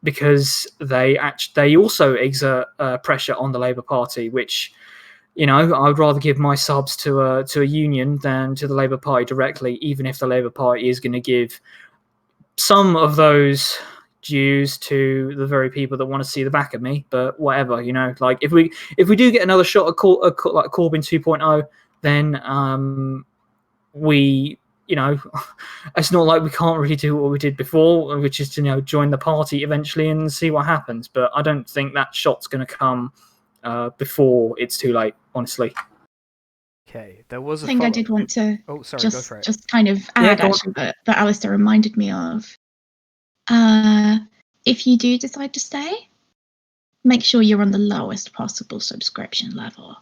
Because they also exert pressure on the Labour Party, which, I would rather give my subs to a union than to the Labour Party directly, even if the Labour Party is going to give some of those dues to the very people that want to see the back of me. But whatever, like if we do get another shot at like Corbyn 2.0, then it's not like we can't really do what we did before, which is to join the party eventually and see what happens. But I don't think that shot's going to come before it's too late, honestly. Okay, there was a thing I did want to go for it. just kind of add, actually, that Alasdair reminded me of. If you do decide to stay, make sure you're on the lowest possible subscription level.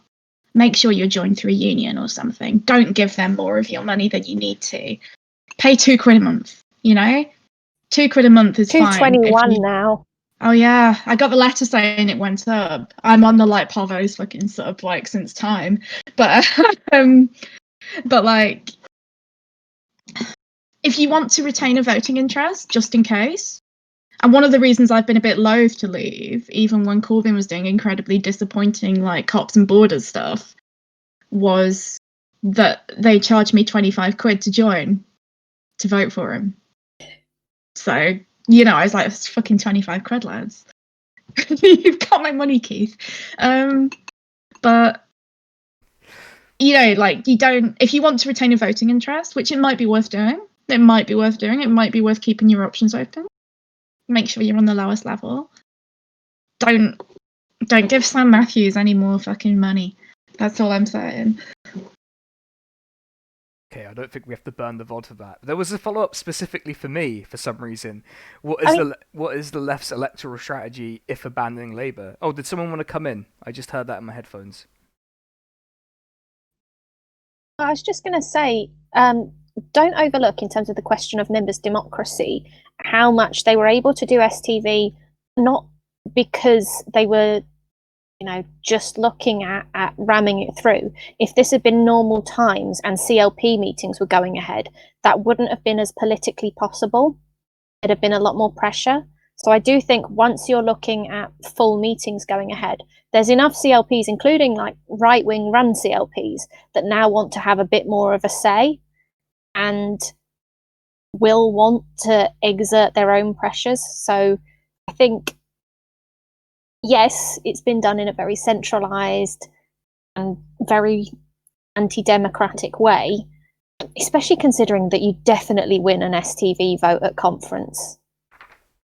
Make sure you're joined through a union or something. Don't give them more of your money than you need to. Pay £2 a month, £2 a month is fine. $2.21 now. Oh yeah, I got the letter saying it went up. I'm on the Povos fucking sub since time, but like, if you want to retain a voting interest, just in case. And one of the reasons I've been a bit loath to leave, even when Corbyn was doing incredibly disappointing cops and borders stuff, was that they charged me £25 to join to vote for him. So, I was like, it's fucking £25, lads. You've got my money, Keith. But you don't, if you want to retain a voting interest, which it might be worth doing, it might be worth keeping your options open. Make sure you're on the lowest level. Don't give Sam Matthews any more fucking money. That's all I'm saying. Okay, I don't think we have to burn the VOD for that. There was a follow-up specifically for me, for some reason. What is the left's electoral strategy if abandoning Labour? Oh, did someone want to come in? I just heard that in my headphones. I was just going to say, don't overlook, in terms of the question of members' democracy, how much they were able to do STV, not because they were, just looking at ramming it through. If this had been normal times and CLP meetings were going ahead, that wouldn't have been as politically possible. There'd have been a lot more pressure. So I do think once you're looking at full meetings going ahead, there's enough CLPs, including right-wing run CLPs, that now want to have a bit more of a say and will want to exert their own pressures. So I think, yes, it's been done in a very centralised and very anti-democratic way, especially considering that you definitely win an STV vote at conference.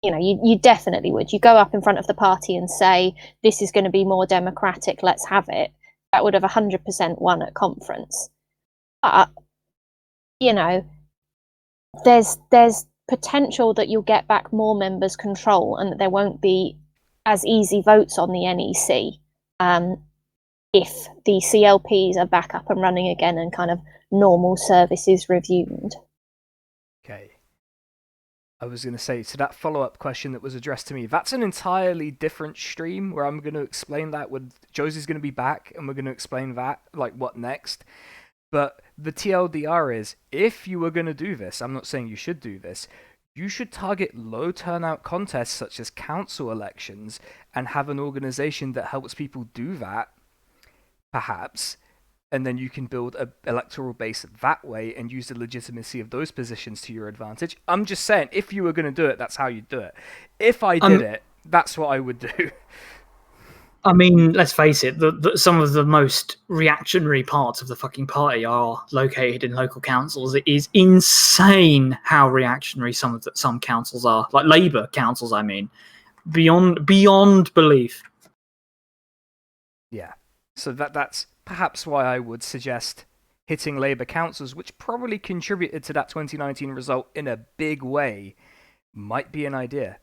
You definitely would. You go up in front of the party and say, this is going to be more democratic, let's have it. That would have 100% won at conference. But, there's potential that you'll get back more members' control and that there won't be as easy votes on the NEC. if the CLPs are back up and running again and kind of normal services resumed. Okay. I was going to say, so that follow-up question that was addressed to me, that's an entirely different stream where I'm going to explain that. Josie's going to be back and we're going to explain that, like what next. But the TLDR is, if you were going to do this, I'm not saying you should do this, you should target low turnout contests such as council elections and have an organization that helps people do that, perhaps, and then you can build an electoral base that way and use the legitimacy of those positions to your advantage. I'm just saying, if you were going to do it, that's how you'd do it. If I did it, that's what I would do. I mean, let's face it, some of the most reactionary parts of the fucking party are located in local councils. It is insane how reactionary some councils are, like Labour councils, I mean. Beyond belief. Yeah. So that's perhaps why I would suggest hitting Labour councils, which probably contributed to that 2019 result in a big way, might be an idea.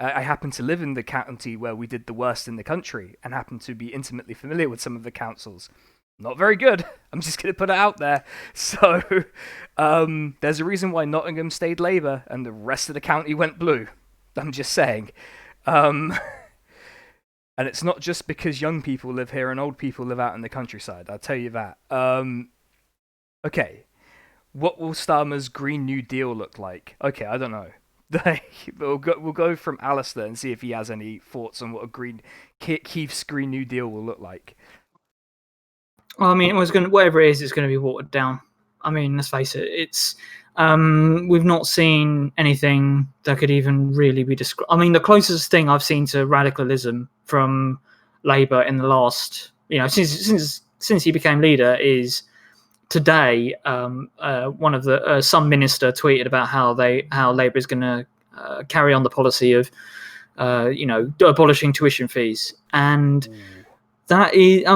I happen to live in the county where we did the worst in the country and happen to be intimately familiar with some of the councils. Not very good. I'm just going to put it out there. So there's a reason why Nottingham stayed Labour and the rest of the county went blue. I'm just saying. And it's not just because young people live here and old people live out in the countryside. I'll tell you that. Okay. What will Starmer's Green New Deal look like? Okay, I don't know. We'll go from Alasdair and see if he has any thoughts on what Keith's Green New Deal will look like. Well, I mean, whatever it is, it's going to be watered down. I mean, let's face it. It's we've not seen anything that could even really be described. I mean, the closest thing I've seen to radicalism from Labour in the last, since he became leader is today. One of the some minister tweeted about how Labour is going to carry on the policy of abolishing tuition fees, and that is,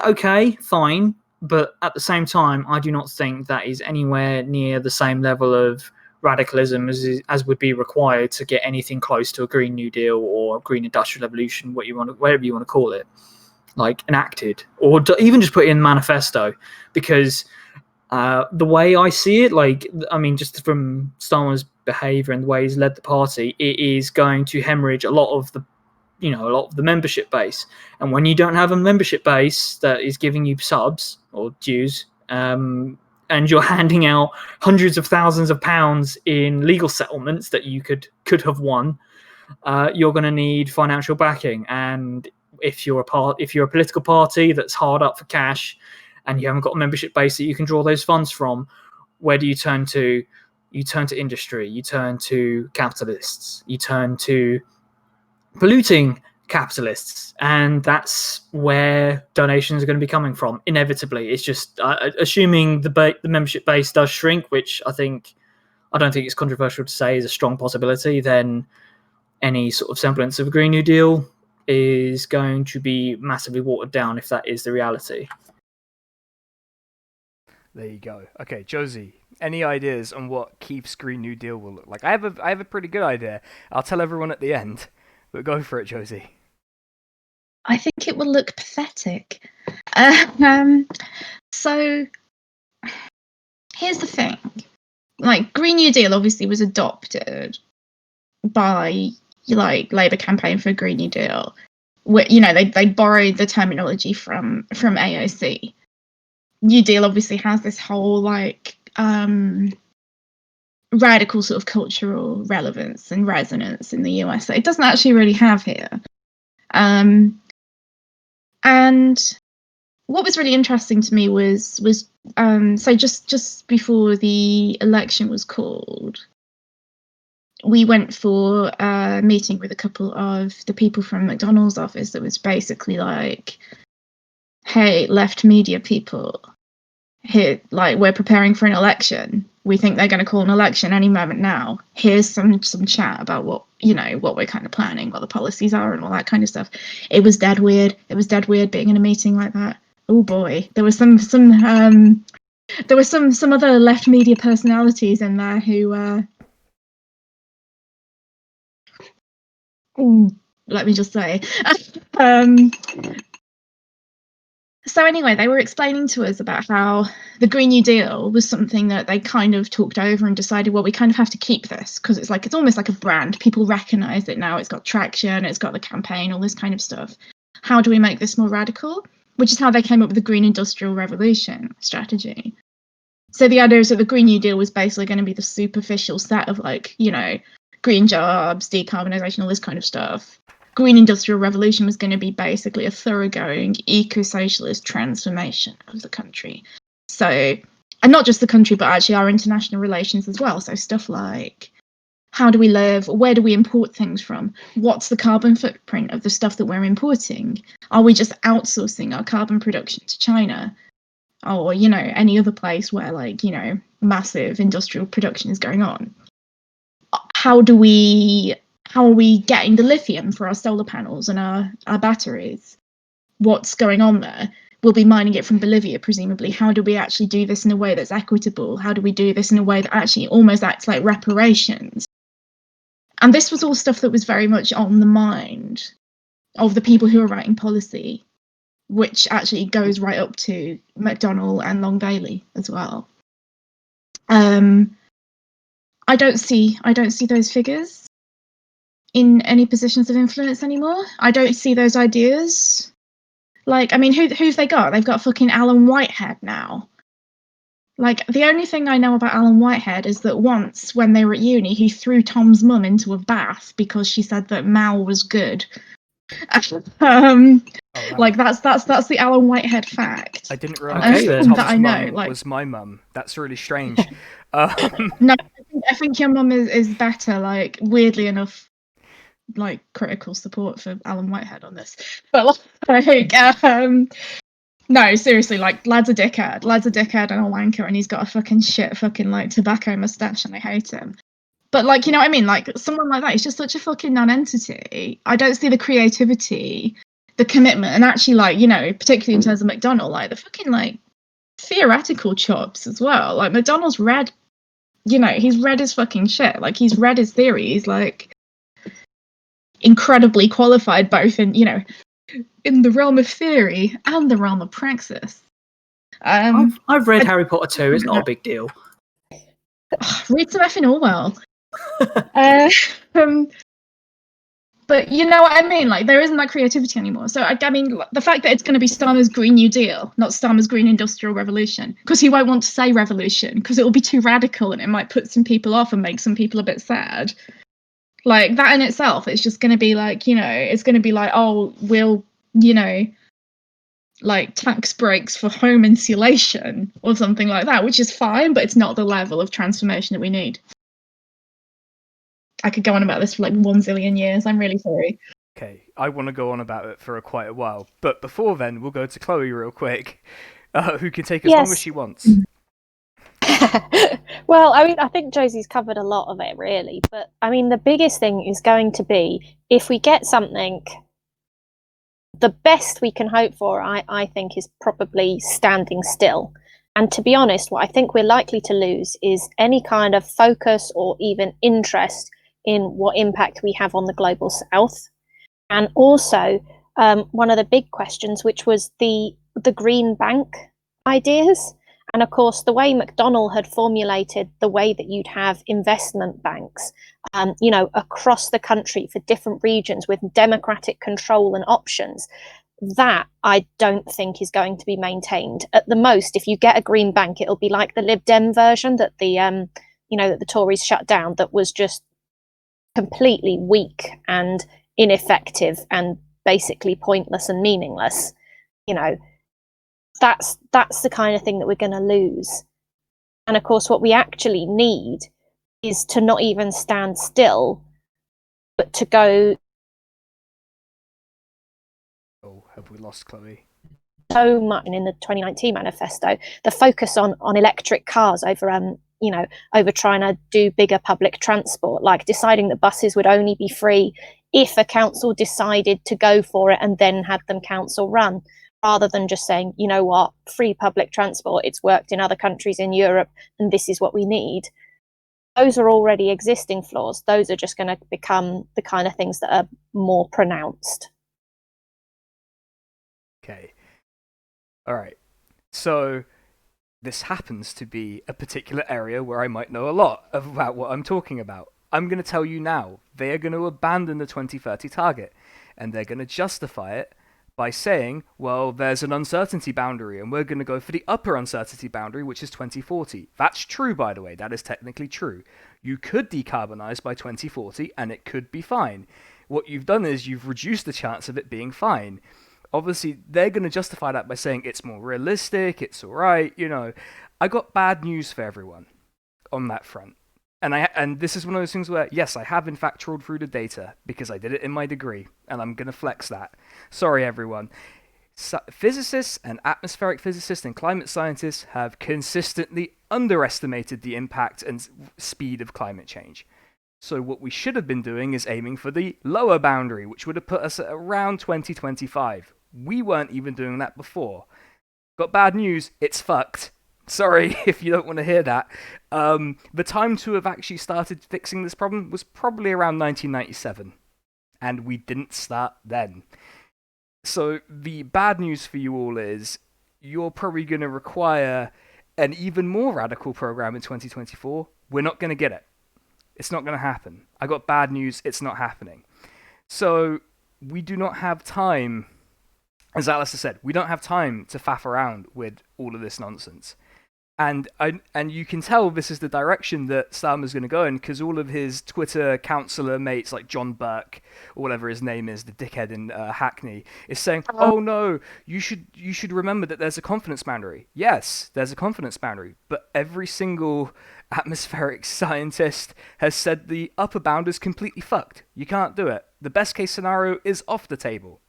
okay, fine, but at the same time, I do not think that is anywhere near the same level of radicalism as would be required to get anything close to a Green New Deal or a Green Industrial Revolution, whatever you want to call it, like enacted, or even just put in manifesto, because the way I see it, just from Starmer's behaviour and the way he's led the party, it is going to hemorrhage a lot of the membership base. And when you don't have a membership base that is giving you subs or dues, and you're handing out hundreds of thousands of pounds in legal settlements that you could have won, you're going to need financial backing. And if you're a political party that's hard up for cash and you haven't got a membership base that you can draw those funds from, where do you turn to? You turn to industry, you turn to capitalists, you turn to polluting capitalists, and that's where donations are going to be coming from inevitably. It's just assuming the membership base does shrink, which I don't think it's controversial to say is a strong possibility, then any sort of semblance of a Green New Deal is going to be massively watered down if that is the reality. There you go. Okay, Josie, any ideas on what Keith's Green New Deal will look like? I have a pretty good idea. I'll tell everyone at the end, but go for it, Josie. I think it will look pathetic. So here's the thing. Like, Green New Deal obviously was adopted by Labour campaign for a Green New Deal. They borrowed the terminology from AOC. New Deal obviously has this whole radical sort of cultural relevance and resonance in the US that it doesn't actually really have here. And what was really interesting to me was so just before the election was called, we went for a meeting with a couple of the people from McDonald's office that was basically like, hey, left media people, here, we're preparing for an election. We think they're going to call an election any moment now. Here's some chat about what we're kind of planning, what the policies are, and all that kind of stuff. It was dead weird. It was dead weird being in a meeting like that. Oh boy, there was some other left media personalities in there who let me just say So anyway, they were explaining to us about how the Green New Deal was something that they kind of talked over and decided, well, we kind of have to keep this because it's almost like a brand. People recognise it now. It's got traction. It's got the campaign, all this kind of stuff. How do we make this more radical? Which is how they came up with the Green Industrial Revolution strategy. So the idea is that the Green New Deal was basically going to be the superficial set of green jobs, decarbonisation, all this kind of stuff. Green Industrial Revolution was going to be basically a thoroughgoing eco-socialist transformation of the country. So, and not just the country, but actually our international relations as well. So stuff like, how do we live? Where do we import things from? What's the carbon footprint of the stuff that we're importing? Are we just outsourcing our carbon production to China? Or, any other place where massive industrial production is going on? How are we getting the lithium for our solar panels and our batteries? What's going on there? We'll be mining it from Bolivia, presumably. How do we actually do this in a way that's equitable? How do we do this in a way that actually almost acts like reparations? And this was all stuff that was very much on the mind of the people who are writing policy, which actually goes right up to McDonnell and Long Bailey as well. I don't see those figures in any positions of influence anymore. I don't see those ideas. Who've they got? They've got fucking Alan Whitehead now. The only thing I know about Alan Whitehead is that once, when they were at uni, he threw Tom's mum into a bath because she said that Mal was good. Wow. That's the Alan Whitehead fact. I didn't realise that Tom's mum was my mum. That's really strange. No, I think your mum is better. Weirdly enough, critical support for Alan Whitehead on this. But no, seriously, lad's a dickhead. Lad's a dickhead and a wanker, and he's got a fucking shit tobacco mustache, and I hate him. But you know what I mean? Someone like that, he's just such a fucking non-entity. I don't see the creativity, the commitment, and actually, particularly in terms of McDonnell, the fucking theoretical chops as well. McDonnell's read, he's read his fucking shit. He's read his theories. Incredibly qualified, both in in the realm of theory and the realm of praxis. I've read Harry Potter too. It's not a big deal. Read some effing Orwell. But you know what I mean? There isn't that creativity anymore. So I mean, the fact that it's going to be Starmer's Green New Deal, not Starmer's Green Industrial Revolution, because he won't want to say revolution, because it will be too radical and it might put some people off and make some people a bit sad. That in itself, it's just going to be it's going to be oh, we'll, tax breaks for home insulation or something like that, which is fine, but it's not the level of transformation that we need. I could go on about this for 1 zillion years. I'm really sorry. Okay, I want to go on about it for quite a while. But before then, we'll go to Chloe real quick, who can take as long as she wants. Well, I mean, I think Josie's covered a lot of it, really. But, I mean, the biggest thing is going to be, if we get something, the best we can hope for, I think, is probably standing still. And to be honest, what I think we're likely to lose is any kind of focus or even interest in what impact we have on the global south. And also, one of the big questions, which was the green bank ideas. And of course, the way McDonnell had formulated the way that you'd have investment banks, across the country for different regions with democratic control and options, that I don't think is going to be maintained. At the most, if you get a green bank, it'll be like the Lib Dem version that that the Tories shut down, that was just completely weak and ineffective and basically pointless and meaningless. That's the kind of thing that we're going to lose. And of course, what we actually need is to not even stand still, but to go. Oh, have we lost Chloe? So much in the 2019 manifesto, the focus on electric cars over over trying to do bigger public transport, deciding that buses would only be free if a council decided to go for it and then had them council run, rather than just saying, you know what, free public transport, it's worked in other countries in Europe and this is what we need. Those are already existing flaws. Those are just going to become the kind of things that are more pronounced. Okay. All right. So this happens to be a particular area where I might know a lot about what I'm talking about. I'm going to tell you now, they are going to abandon the 2030 target, and they're going to justify it by saying, well, there's an uncertainty boundary, and we're going to go for the upper uncertainty boundary, which is 2040. That's true, by the way. That is technically true. You could decarbonize by 2040, and it could be fine. What you've done is you've reduced the chance of it being fine. Obviously, they're going to justify that by saying it's more realistic, it's all right, you know. I got bad news for everyone on that front. And this is one of those things where, yes, I have in fact trawled through the data because I did it in my degree, and I'm going to flex that. Sorry, everyone. Physicists and atmospheric physicists and climate scientists have consistently underestimated the impact and speed of climate change. So what we should have been doing is aiming for the lower boundary, which would have put us at around 2025. We weren't even doing that before. Got bad news, it's fucked. Sorry if you don't want to hear that. The time to have actually started fixing this problem was probably around 1997. And we didn't start then. So the bad news for you all is you're probably going to require an even more radical program in 2024. We're not going to get it. It's not going to happen. I got bad news, it's not happening. So we do not have time, as Alasdair said, we don't have time to faff around with all of this nonsense. And you can tell this is the direction that Starmer's going to go in, because all of his Twitter councillor mates, like John Burke, or whatever his name is, the dickhead in Hackney, is saying, oh no, you should remember that there's a confidence boundary. Yes, there's a confidence boundary, but every single atmospheric scientist has said the upper bound is completely fucked. You can't do it. The best case scenario is off the table.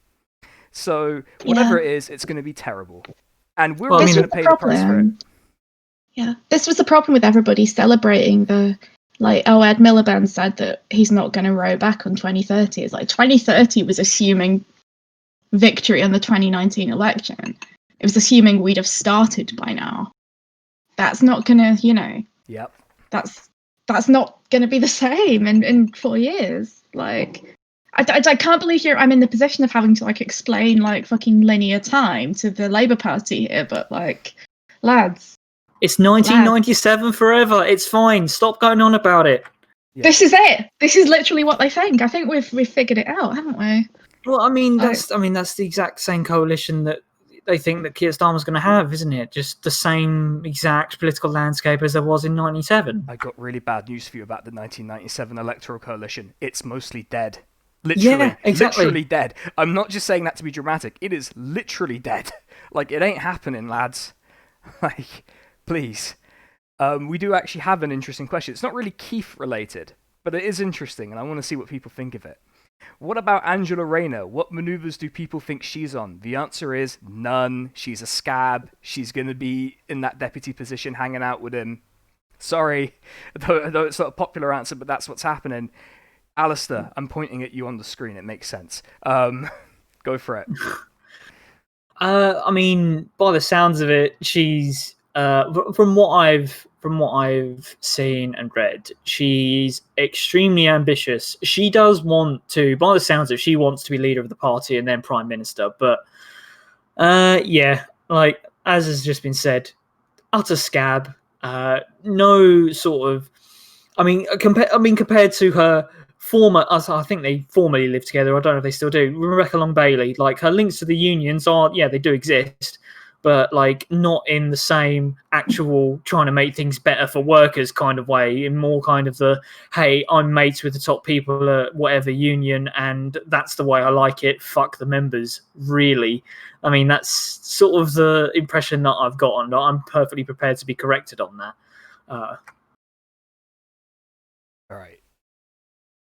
So whatever it is, it's going to be terrible. And we're all going to pay the price for it. Yeah, this was the problem with everybody celebrating the, like, Ed Miliband said that he's not going to row back on 2030. It's like 2030 was assuming victory on the 2019 election. It was assuming we'd have started by now. That's not going to, you know. Yep. That's not going to be the same in 4 years. Like, I can't believe I'm in the position of having to, like, explain, like, fucking linear time to the Labour Party here, but, like, lads. It's 1997 forever. It's fine. Stop going on about it. Yeah. This is it. This is literally what they think. I think we've figured it out, haven't we? Well, I mean, that's the exact same coalition that they think that Keir Starmer's going to have, isn't it? Just the same exact political landscape as there was in 97. I got really bad news for you about the 1997 electoral coalition. It's mostly dead. Literally, yeah, exactly. Literally dead. I'm not just saying that to be dramatic. It is literally dead. Like, it ain't happening, lads. Like, please. We do actually have an interesting question. It's not really Keith related, but it is interesting, and I want to see what people think of it. What about Angela Rayner? What maneuvers do people think she's on? The answer is none. She's a scab. She's going to be in that deputy position hanging out with him. Sorry, though it's not a popular answer, but that's what's happening. Alasdair, I'm pointing at you on the screen. It makes sense. Go for it. I mean, by the sounds of it, she's from what I've seen and read, she's extremely ambitious. She does want to, by the sounds of it, she wants to be leader of the party and then prime minister. But yeah, like as has just been said, utter scab. No sort of, compared to her former, I think they formerly lived together. I don't know if they still do. Rebecca Long Bailey, like her links to the unions are, yeah, they do exist, but like not in the same actual trying to make things better for workers kind of way, in more kind of the, hey, I'm mates with the top people at whatever union and that's the way I like it, fuck the members, really. I mean, that's sort of the impression that I've gotten. I'm perfectly prepared to be corrected on that. All right.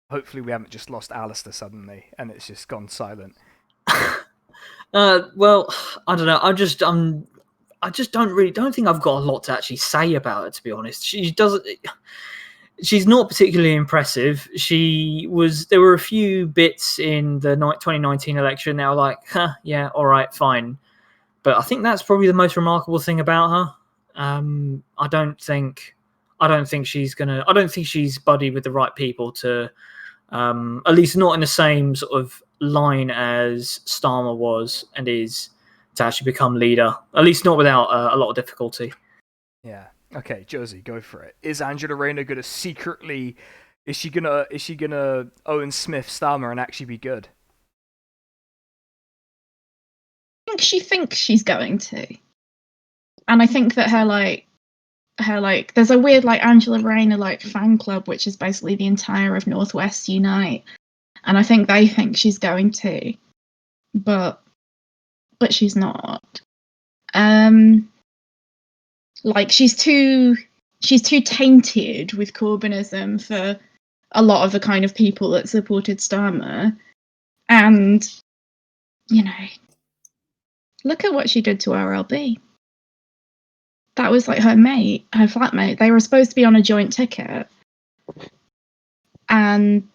Hopefully we haven't just lost Alasdair suddenly and it's just gone silent. Well, I don't know. I just don't think I've got a lot to actually say about it, to be honest. She's not particularly impressive. There were a few bits in the 2019 election that were like, yeah, all right, fine. But I think that's probably the most remarkable thing about her. I don't think she's buddied with the right people to, at least not in the same sort of line as Starmer was and is. to actually become leader, at least not without a lot of difficulty. Yeah. Okay, Josie, go for it. Is Angela Rayner gonna secretly? Is she gonna Owen Smith Starmer and actually be good? I think she thinks she's going to, and I think that her there's a weird Angela Rayner fan club, which is basically the entire of Northwest Unite, and I think they think she's going to, but she's not. She's too tainted with Corbynism for a lot of the kind of people that supported Starmer, and look at what she did to RLB. That was her flatmate. They were supposed to be on a joint ticket, and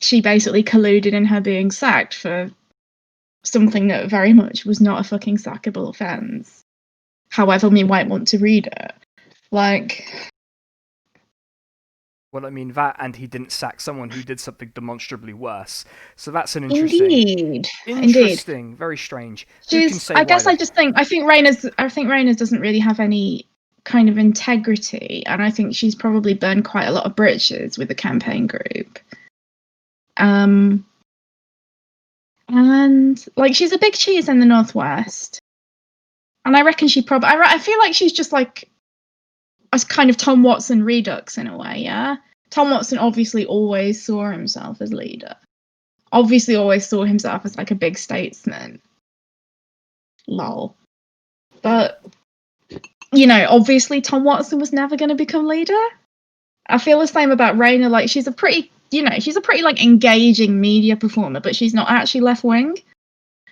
she basically colluded in her being sacked for something that very much was not a fucking sackable offence. However we might want to read it. Well, I mean that, and he didn't sack someone who did something demonstrably worse. So that's an interesting, Indeed. Very strange. I think Rayner's doesn't really have any kind of integrity, and I think she's probably burned quite a lot of bridges with the campaign group. And she's a big cheese in the Northwest, and I reckon I feel like she's just a kind of Tom Watson redux in a way, yeah? Tom Watson obviously always saw himself as leader. Obviously always saw himself as a big statesman. Lol. But, obviously Tom Watson was never going to become leader. I feel the same about Rayner. She's a pretty engaging media performer, but she's not actually left-wing.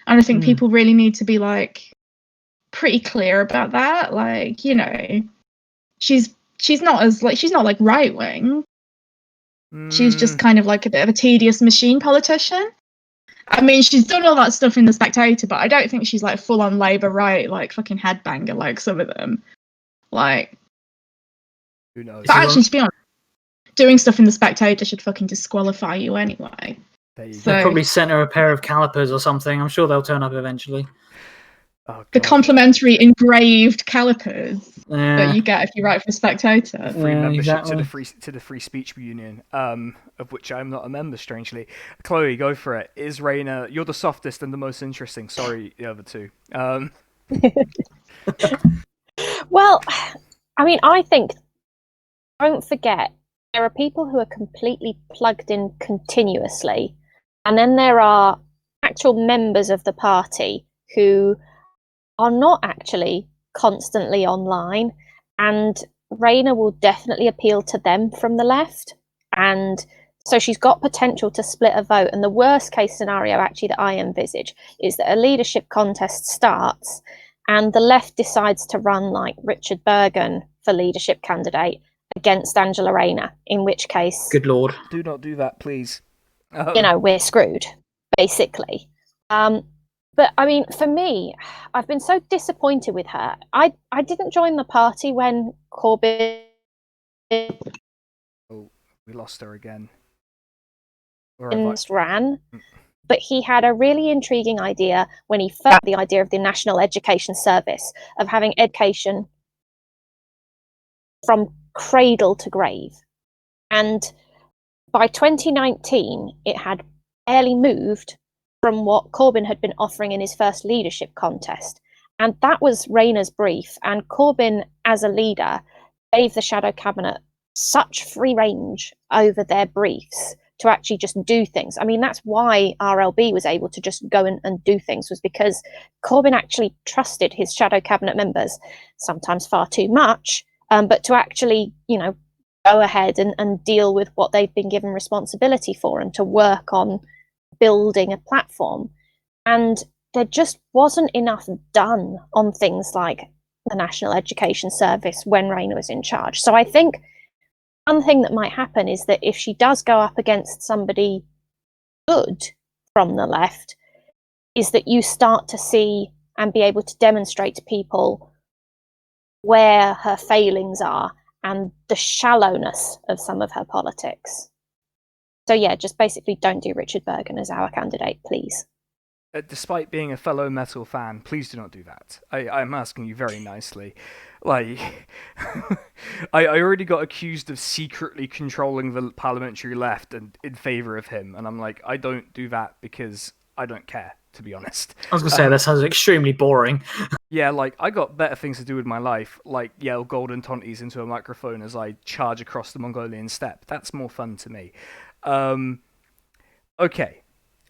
And I think people really need to be, pretty clear about that. She's not right wing. She's just kind of a bit of a tedious machine politician. I mean, she's done all that stuff in The Spectator, but I don't think she's full on Labour right, fucking headbanger like some of them. Who knows? But actually, to be honest, doing stuff in The Spectator should fucking disqualify you anyway. They'll probably send her a pair of calipers or something. I'm sure they'll turn up eventually. Oh, the complimentary engraved calipers that you get if you write for Spectator. Free membership to the Free Speech Union, of which I'm not a member, strangely. Chloe, go for it. Is Rayner? You're the softest and the most interesting. Sorry, the other two. Well, I mean, I think, don't forget, there are people who are completely plugged in continuously, and then there are actual members of the party who are not actually constantly online, and Rayner will definitely appeal to them from the left, and so she's got potential to split a vote. And the worst case scenario actually that I envisage is that a leadership contest starts and the left decides to run Richard Bergen for leadership candidate against Angela Rayner, in which case, good lord, do not do that, please. We're screwed, basically. But I mean, for me, I've been so disappointed with her. I didn't join the party when Corbyn. Oh, we lost her again. Ran, but he had a really intriguing idea when he first the idea of the National Education Service, of having education from cradle to grave. And by 2019, it had barely moved from what Corbyn had been offering in his first leadership contest. And that was Rayner's brief. And Corbyn, as a leader, gave the shadow cabinet such free range over their briefs to actually just do things. I mean, that's why RLB was able to just go in and do things, was because Corbyn actually trusted his shadow cabinet members, sometimes far too much, but to actually, go ahead and deal with what they've been given responsibility for, and to work on building a platform. And there just wasn't enough done on things like the National Education Service when Rayner was in charge. So I think one thing that might happen is that if she does go up against somebody good from the left, is that you start to see and be able to demonstrate to people where her failings are and the shallowness of some of her politics. So yeah, just basically don't do Richard Bergen as our candidate, please. despite being a fellow metal fan, please do not do that. I'm asking you very nicely. Like, I already got accused of secretly controlling the parliamentary left and in favour of him, and I'm like, I don't do that because I don't care, to be honest. I was going to say, that sounds extremely boring. Yeah, like, I got better things to do with my life, like yell golden tonties into a microphone as I charge across the Mongolian steppe. That's more fun to me. Okay,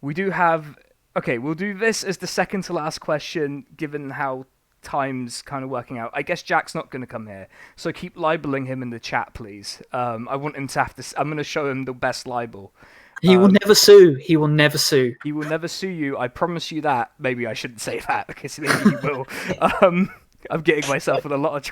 we'll do this as the second to last question, given how time's kind of working out. I guess Jack's not going to come here, so keep libeling him in the chat, please. I want him to have to... I'm going to show him the best libel. He will never sue. He will never sue. He will never sue you. I promise you that. Maybe I shouldn't say that, because maybe he will. I'm getting myself in a lot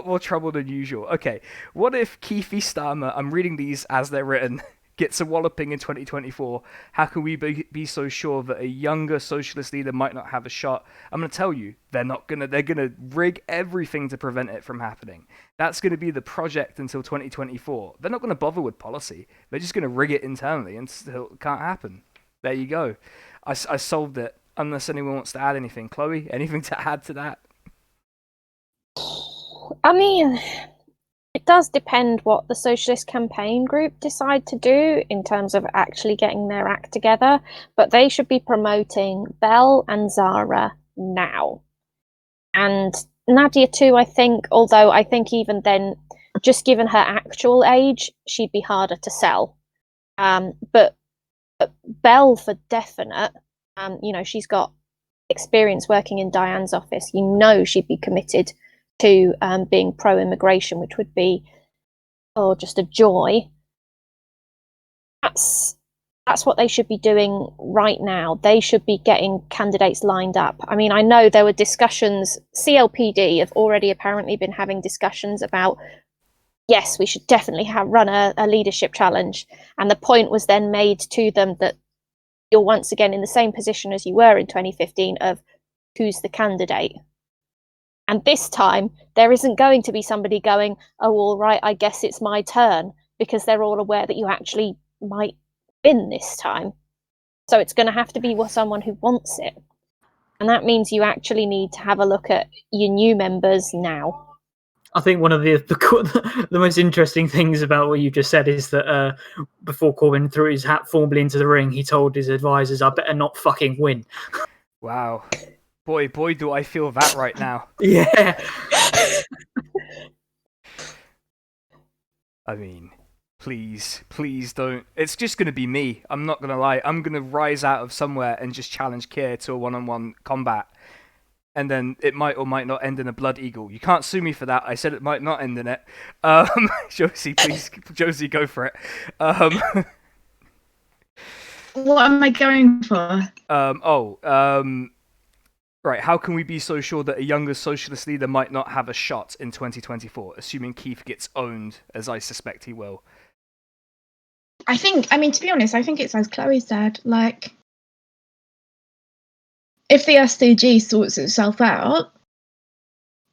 more trouble than usual. Okay, what if Keir Starmer, I'm reading these as they're written, gets a walloping in 2024? How can we be so sure that a younger socialist leader might not have a shot? I'm going to tell you, they're going to rig everything to prevent it from happening. That's going to be the project until 2024. They're not going to bother with policy. They're just going to rig it internally, and still it can't happen. There you go. I solved it. Unless anyone wants to add anything. Chloe, anything to add to that? I mean, it does depend what the Socialist Campaign Group decide to do in terms of actually getting their act together, but they should be promoting Bell and Zara now. And Nadia too, I think, although I think even then, just given her actual age, she'd be harder to sell. But Bell for definite, she's got experience working in Diane's office. She'd be committed to being pro-immigration, which would be just a joy. That's what they should be doing right now. They should be getting candidates lined up. I mean, I know there were discussions. CLPD have already apparently been having discussions about, yes, we should definitely run a leadership challenge. And the point was then made to them that you're once again in the same position as you were in 2015 of who's the candidate. And this time, there isn't going to be somebody going, oh, all right, I guess it's my turn, because they're all aware that you actually might win this time. So it's going to have to be someone who wants it. And that means you actually need to have a look at your new members now. I think one of the most interesting things about what you just said is that before Corbyn threw his hat formally into the ring, he told his advisors, I better not fucking win. Wow. Boy, do I feel that right now. Yeah. I mean, please don't. It's just going to be me. I'm not going to lie. I'm going to rise out of somewhere and just challenge Keir to a one-on-one combat. And then it might or might not end in a blood eagle. You can't sue me for that. I said it might not end in it. Josie, please. Josie, go for it. What am I going for? Right, how can we be so sure that a younger socialist leader might not have a shot in 2024, assuming Keith gets owned, as I suspect he will? To be honest, I think it's as Chloe said, like, if the SDG sorts itself out,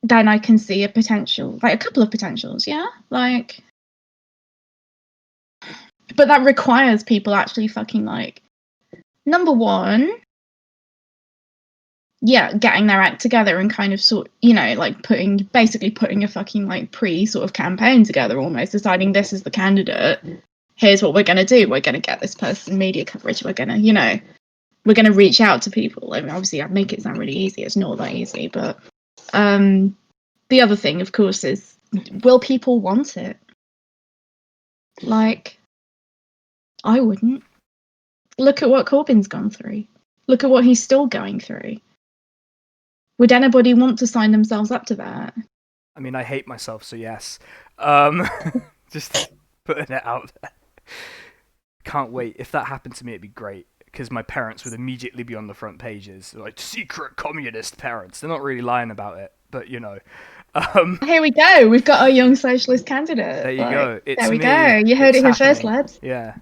then I can see a potential, like a couple of potentials, yeah? Like, but that requires people actually fucking, like, number one, getting their act together and kind of putting a fucking like sort of campaign together, almost deciding this is the candidate. Here's what we're going to do. We're going to get this person media coverage. We're going to reach out to people. I mean, obviously I make it sound really easy. It's not that easy, but the other thing, of course, is will people want it? Like, I wouldn't. Look at what Corbyn's gone through. Look at what he's still going through. Would anybody want to sign themselves up to that? I mean, I hate myself, so yes. Just putting it out there. Can't wait. If that happened to me, it'd be great, because my parents would immediately be on the front pages. Like, secret communist parents. They're not really lying about it, but, you know. Here we go. We've got our young socialist candidate. There you go. It's there we me. go. You heard It's it here first, happening. lads. Yeah.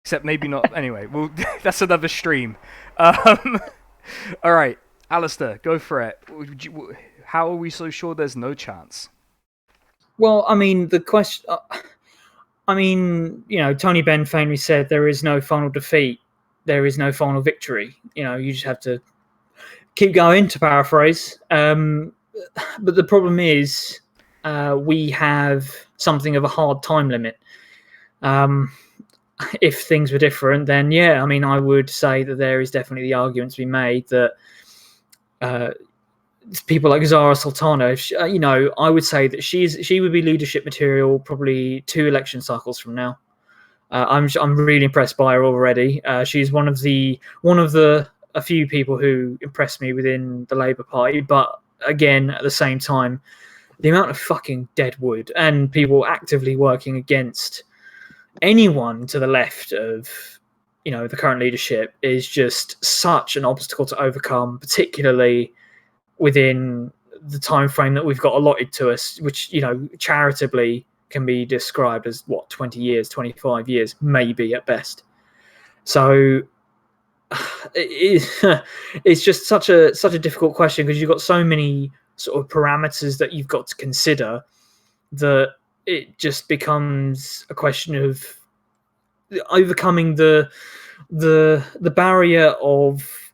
Except maybe not. Anyway, well, that's another stream. All right. Alasdair, go for it. How are we so sure there's no chance? Well, I mean, the question... Tony Benn famously said there is no final defeat. there is no final victory. You just have to keep going, to paraphrase. But the problem is we have something of a hard time limit. If things were different, then yeah, I mean, I would say that there is definitely the argument to be made that people like Zara Sultana, I would say that she would be leadership material probably 2 election cycles from now. I'm really impressed by her already. She's one of the a few people who impressed me within the Labour Party, but again, at the same time, the amount of fucking dead wood and people actively working against anyone to the left of the current leadership is just such an obstacle to overcome, particularly within the time frame that we've got allotted to us, which charitably can be described as 20 years, 25 years, maybe at best. So it's just such a difficult question, because you've got so many sort of parameters that you've got to consider that it just becomes a question of overcoming the barrier of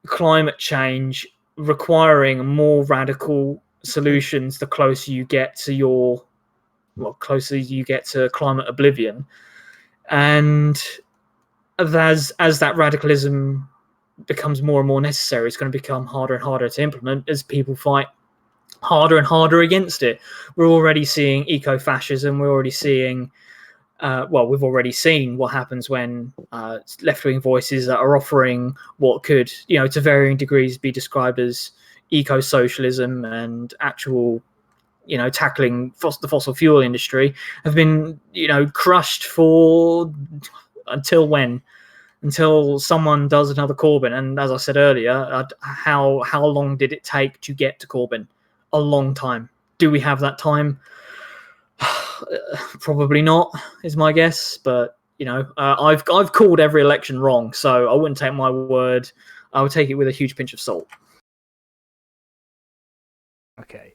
climate change requiring more radical solutions the closer you get to climate oblivion. And as that radicalism becomes more and more necessary, it's going to become harder and harder to implement as people fight harder and harder against it. We're already seeing eco-fascism. We're already seeing we've already seen what happens when left-wing voices are offering what could, to varying degrees, be described as eco-socialism and actual, tackling the fossil fuel industry, have been, crushed for until when? Until someone does another Corbyn. And as I said earlier, how long did it take to get to Corbyn? A long time. Do we have that time? Probably not, is my guess. But I've called every election wrong, so I wouldn't take my word. I would take it with a huge pinch of salt. Okay,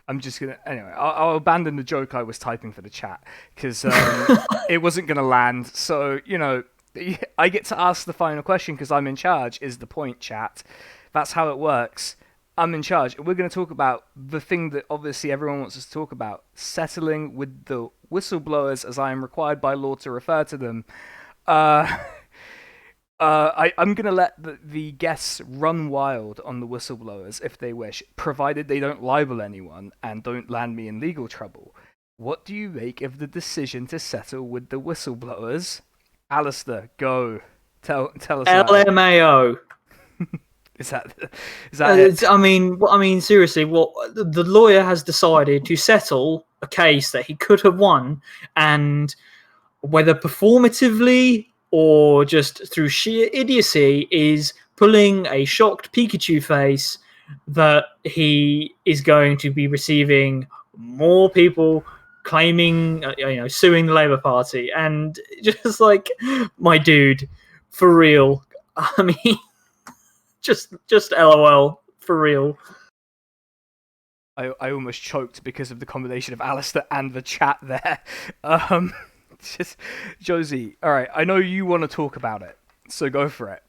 I'm just gonna anyway. I'll abandon the joke I was typing for the chat because it wasn't gonna land. So I get to ask the final question because I'm in charge. Is the point, chat? That's how it works. I'm in charge. We're going to talk about the thing that obviously everyone wants us to talk about, settling with the whistleblowers, as I am required by law to refer to them. I'm going to let the guests run wild on the whistleblowers if they wish, provided they don't libel anyone and don't land me in legal trouble. What do you make of the decision to settle with the whistleblowers? Alasdair, go. Tell us. LMAO. Is that it? I mean, seriously, what the lawyer has decided to settle a case that he could have won, and whether performatively or just through sheer idiocy, is pulling a shocked Pikachu face that he is going to be receiving more people claiming, suing the Labour Party, and just like, my dude, for real. I mean. Just LOL, for real. I almost choked because of the combination of Alasdair and the chat there. Just Josie, all right, I know you want to talk about it, so go for it.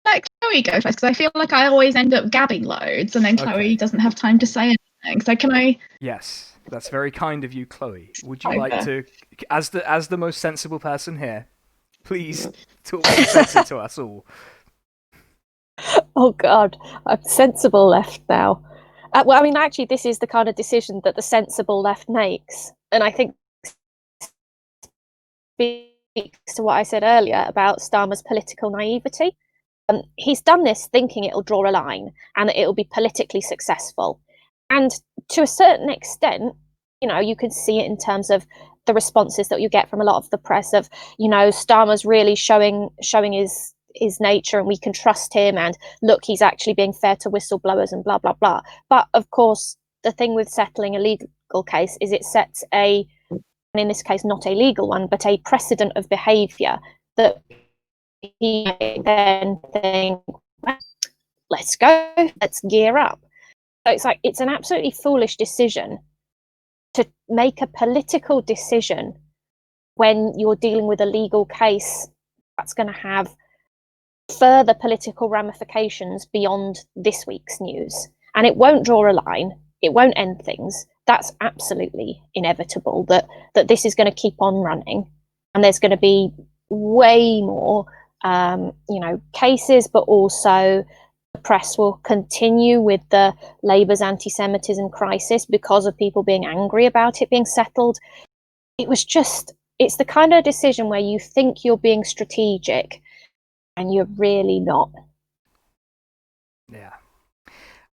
Let Chloe go first, because I feel like I always end up gabbing loads, and then Chloe doesn't have time to say anything. So can I? Yes, that's very kind of you, Chloe. Would you like to, as the most sensible person here, please talk sense to us all? Oh God, I'm sensible left now. Well, I mean, actually, this is the kind of decision that the sensible left makes, and I think speaks to what I said earlier about Starmer's political naivety. He's done this thinking it'll draw a line and that it'll be politically successful, and to a certain extent, you can see it in terms of the responses that you get from a lot of the press of, Starmer's really showing his nature and we can trust him, and look, he's actually being fair to whistleblowers and blah blah blah. But of course, the thing with settling a legal case is it sets and in this case not a legal one, but a precedent of behaviour that he then think, let's go, let's gear up. So it's an absolutely foolish decision to make a political decision when you're dealing with a legal case that's going to have further political ramifications beyond this week's news. And it won't draw a line, it won't end things. That's absolutely inevitable, that this is going to keep on running. And there's going to be way more, cases, but also the press will continue with the Labour's anti-Semitism crisis because of people being angry about it being settled. It's the kind of decision where you think you're being strategic and you're really not. Yeah.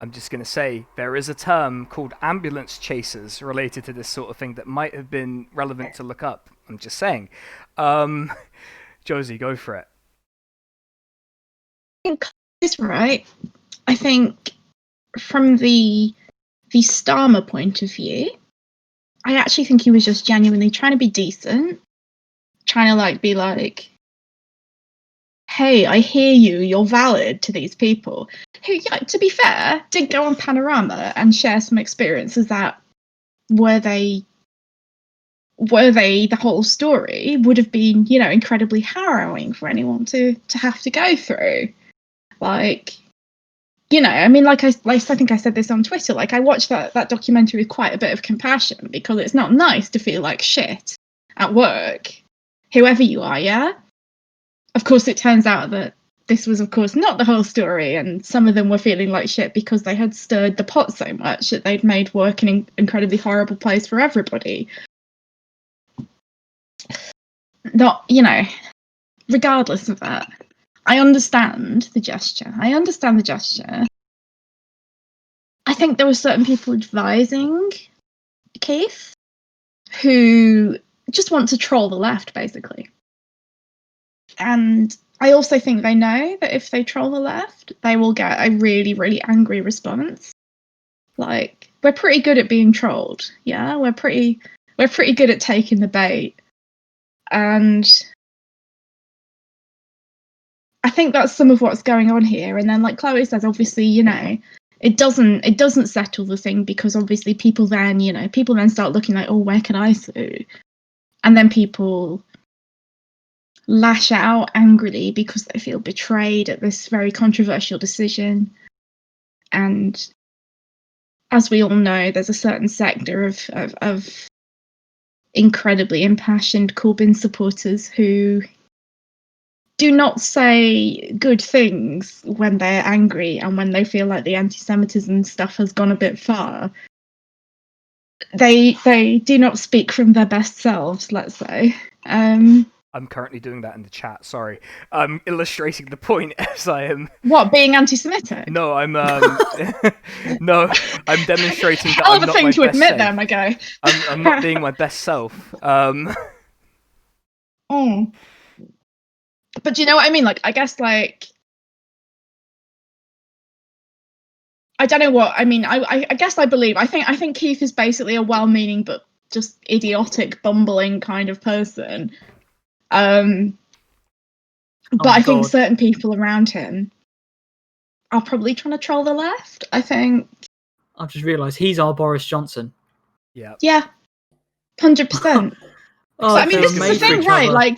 I'm just going to say there is a term called ambulance chasers related to this sort of thing that might have been relevant to look up. I'm just saying. Josie, go for it. I think he's right. I think from the Starmer point of view, I actually think he was just genuinely trying to be decent, trying to be like, hey, I hear you, you're valid to these people. Who, yeah, to be fair, did go on Panorama and share some experiences that were they the whole story would have been, incredibly harrowing for anyone to have to go through. I think I said this on Twitter, I watched that documentary with quite a bit of compassion, because it's not nice to feel like shit at work, whoever you are, yeah? Of course, it turns out that this was, of course, not the whole story, and some of them were feeling like shit because they had stirred the pot so much that they'd made work an incredibly horrible place for everybody. Not, regardless of that, I understand the gesture. I think there were certain people advising Keith who just want to troll the left, basically. And I also think they know that if they troll the left, they will get a really, really angry response. We're pretty good at being trolled, yeah? We're pretty good at taking the bait. And I think that's some of what's going on here. And then, like Chloe says, obviously, it doesn't settle the thing, because obviously people then start looking like, oh, where can I sue? And then people lash out angrily because they feel betrayed at this very controversial decision. And as we all know, there's a certain sector of incredibly impassioned Corbyn supporters who do not say good things when they're angry and when they feel like the anti-Semitism stuff has gone a bit far. They do not speak from their best selves, let's say. I'm currently doing that in the chat. Sorry, I'm illustrating the point as I am. What, being anti-Semitic? No, I'm no, I'm demonstrating that Hell I'm of a not thing my to best admit, self. then I go. I'm not being my best self. But do you know what I mean? I guess I don't know what I mean. I guess I believe. I think Keith is basically a well-meaning but just idiotic, bumbling kind of person. But I think certain people around him are probably trying to troll the left. I think. I've just realised he's our Boris Johnson. Yeah. Yeah. 100%. Oh, I mean, this is the thing, right? Other.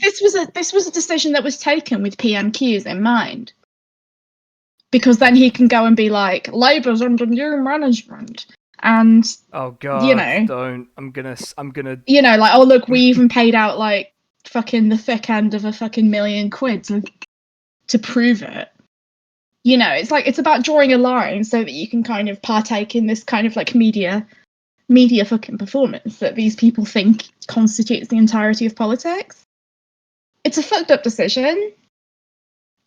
This was a decision that was taken with PMQs in mind. Because then he can go and be like, Labour's under new management. And oh god, don't. I'm gonna oh look, we even paid out fucking the thick end of a fucking £1 million to prove it. It's about drawing a line so that you can kind of partake in this kind of media fucking performance that these people think constitutes the entirety of politics. It's a fucked up decision.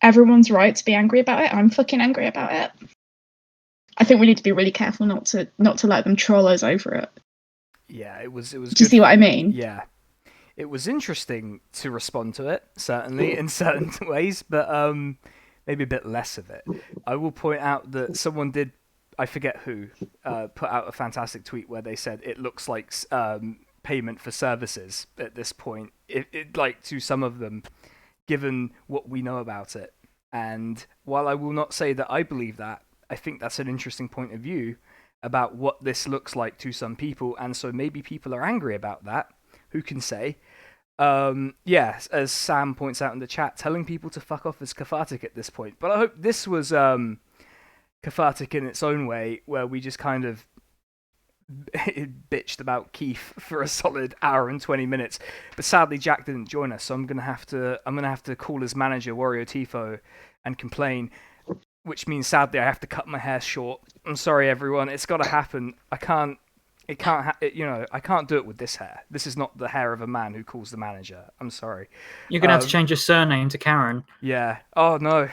Everyone's right to be angry about it. I'm fucking angry about it. I think we need to be really careful not to let them troll us over it. Yeah, it was. Do you see what I mean? Yeah, it was interesting to respond to it, certainly in certain ways, but maybe a bit less of it. I will point out that someone did, I forget who, put out a fantastic tweet where they said it looks like payment for services at this point. It to some of them, given what we know about it. And while I will not say that I believe that, I think that's an interesting point of view about what this looks like to some people, and so maybe people are angry about that. Who can say? Yeah, as Sam points out in the chat, telling people to fuck off is cathartic at this point. But I hope this was cathartic in its own way, where we just kind of bitched about Keith for a solid hour and 20 minutes. But sadly, Jack didn't join us, so I'm gonna have to call his manager, Wario Tifo, and complain. Which means sadly I have to cut my hair short. I'm sorry, everyone. It's got to happen. I can't do it with this hair. This is not the hair of a man who calls the manager. I'm sorry. You're gonna have to change your surname to Karen. Yeah. Oh no.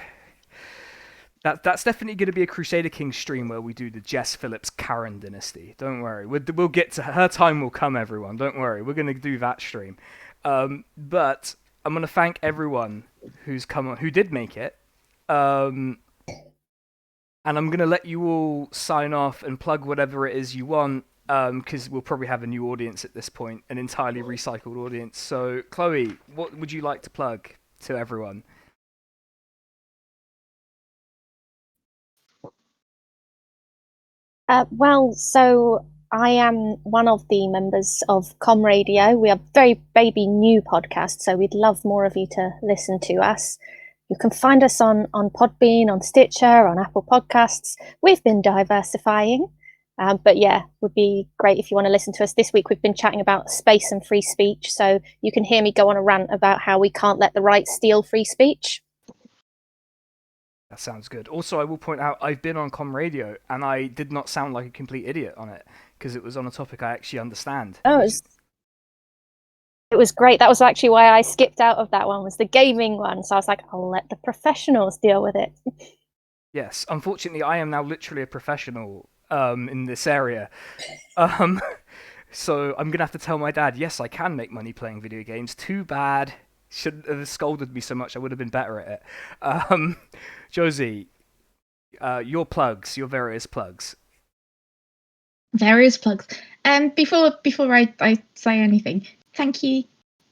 That's definitely going to be a Crusader Kings stream where we do the Jess Phillips Karen dynasty. Don't worry. We'll get to her time. Will come, everyone. Don't worry. We're going to do that stream. But I'm going to thank everyone who's come on, who did make it. And I'm going to let you all sign off and plug whatever it is you want, because we'll probably have a new audience at this point, an entirely recycled audience. So, Chloe, what would you like to plug to everyone? So I am one of the members of Comradio. We are a very baby new podcast, so we'd love more of you to listen to us. You can find us on Podbean, on Stitcher, on Apple Podcasts. We've been diversifying, but yeah, would be great if you want to listen to us. This week we've been chatting about space and free speech, so you can hear me go on a rant about how we can't let the right steal free speech. That sounds good. Also, I will point out I've been on Comradio, and I did not sound like a complete idiot on it, because it was on a topic I actually understand. Oh, it was great. That was actually why I skipped out of that one, was the gaming one. So I was like, I'll let the professionals deal with it. Yes, unfortunately, I am now literally a professional in this area. So I'm going to have to tell my dad, yes, I can make money playing video games. Too bad. Shouldn't have scolded me so much. I would have been better at it. Josie, your various plugs. Various plugs. Before I say anything, thank you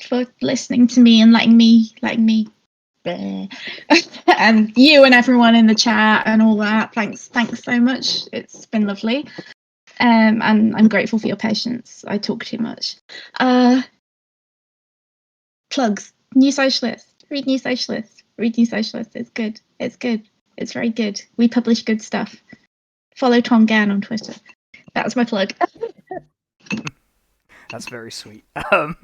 for listening to me and letting me and you and everyone in the chat and all that. Thanks so much. It's been lovely. And I'm grateful for your patience. I talk too much. Plugs. New Socialist. Read New Socialist. Read New Socialist. It's good. It's good. It's very good. We publish good stuff. Follow Tom Gann on Twitter. That's my plug. That's very sweet. I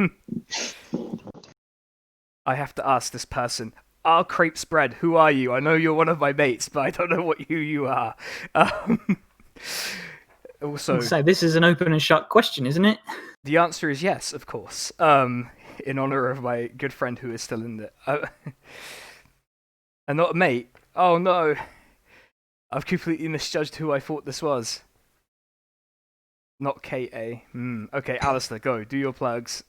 have to ask this person, our crepe spread, who are you? I know you're one of my mates, but I don't know who you are. Also, So this is an open and shut question, isn't it? The answer is yes, of course. In honor of my good friend who is still in the... and not a mate. Oh no. I've completely misjudged who I thought this was. Not K.A. Okay, Alasdair, go. Do your plugs.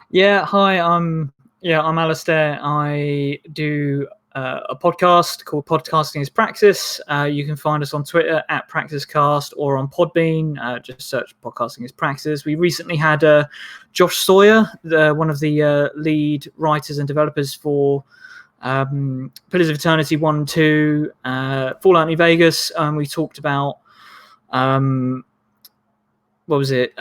Yeah, hi, I'm Alasdair. I do a podcast called Podcasting is Praxis. You can find us on Twitter at PraxisCast or on Podbean. Just search Podcasting is Praxis. We recently had Josh Sawyer, one of the lead writers and developers for Pillars of Eternity 1 and 2, Fallout New Vegas. We talked about what was it?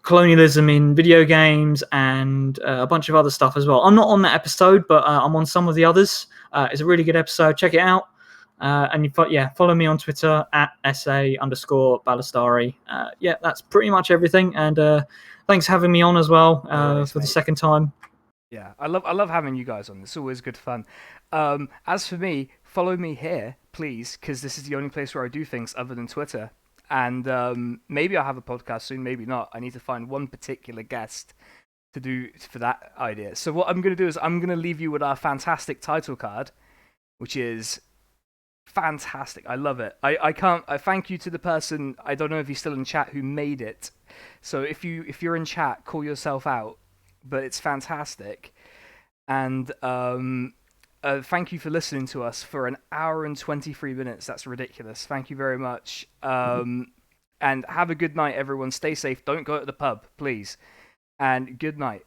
Colonialism in video games and a bunch of other stuff as well. I'm not on that episode, but I'm on some of the others. It's a really good episode. Check it out. And follow me on Twitter at @SA_Balastari. That's pretty much everything. And thanks for having me on as well for the second time. Yeah, I love having you guys on. It's always good fun. As for me, follow me here, please, because this is the only place where I do things other than Twitter. And maybe I'll have a podcast soon, maybe not. I need to find one particular guest to do for that idea. So what I'm going to do is I'm going to leave you with our fantastic title card, which is fantastic. I love it. I thank you to the person, I don't know if he's still in chat, who made it. So if you're in chat, call yourself out. But it's fantastic. And thank you for listening to us for an hour and 23 minutes. That's ridiculous. Thank you very much. And have a good night, everyone. Stay safe. Don't go to the pub, please. And good night.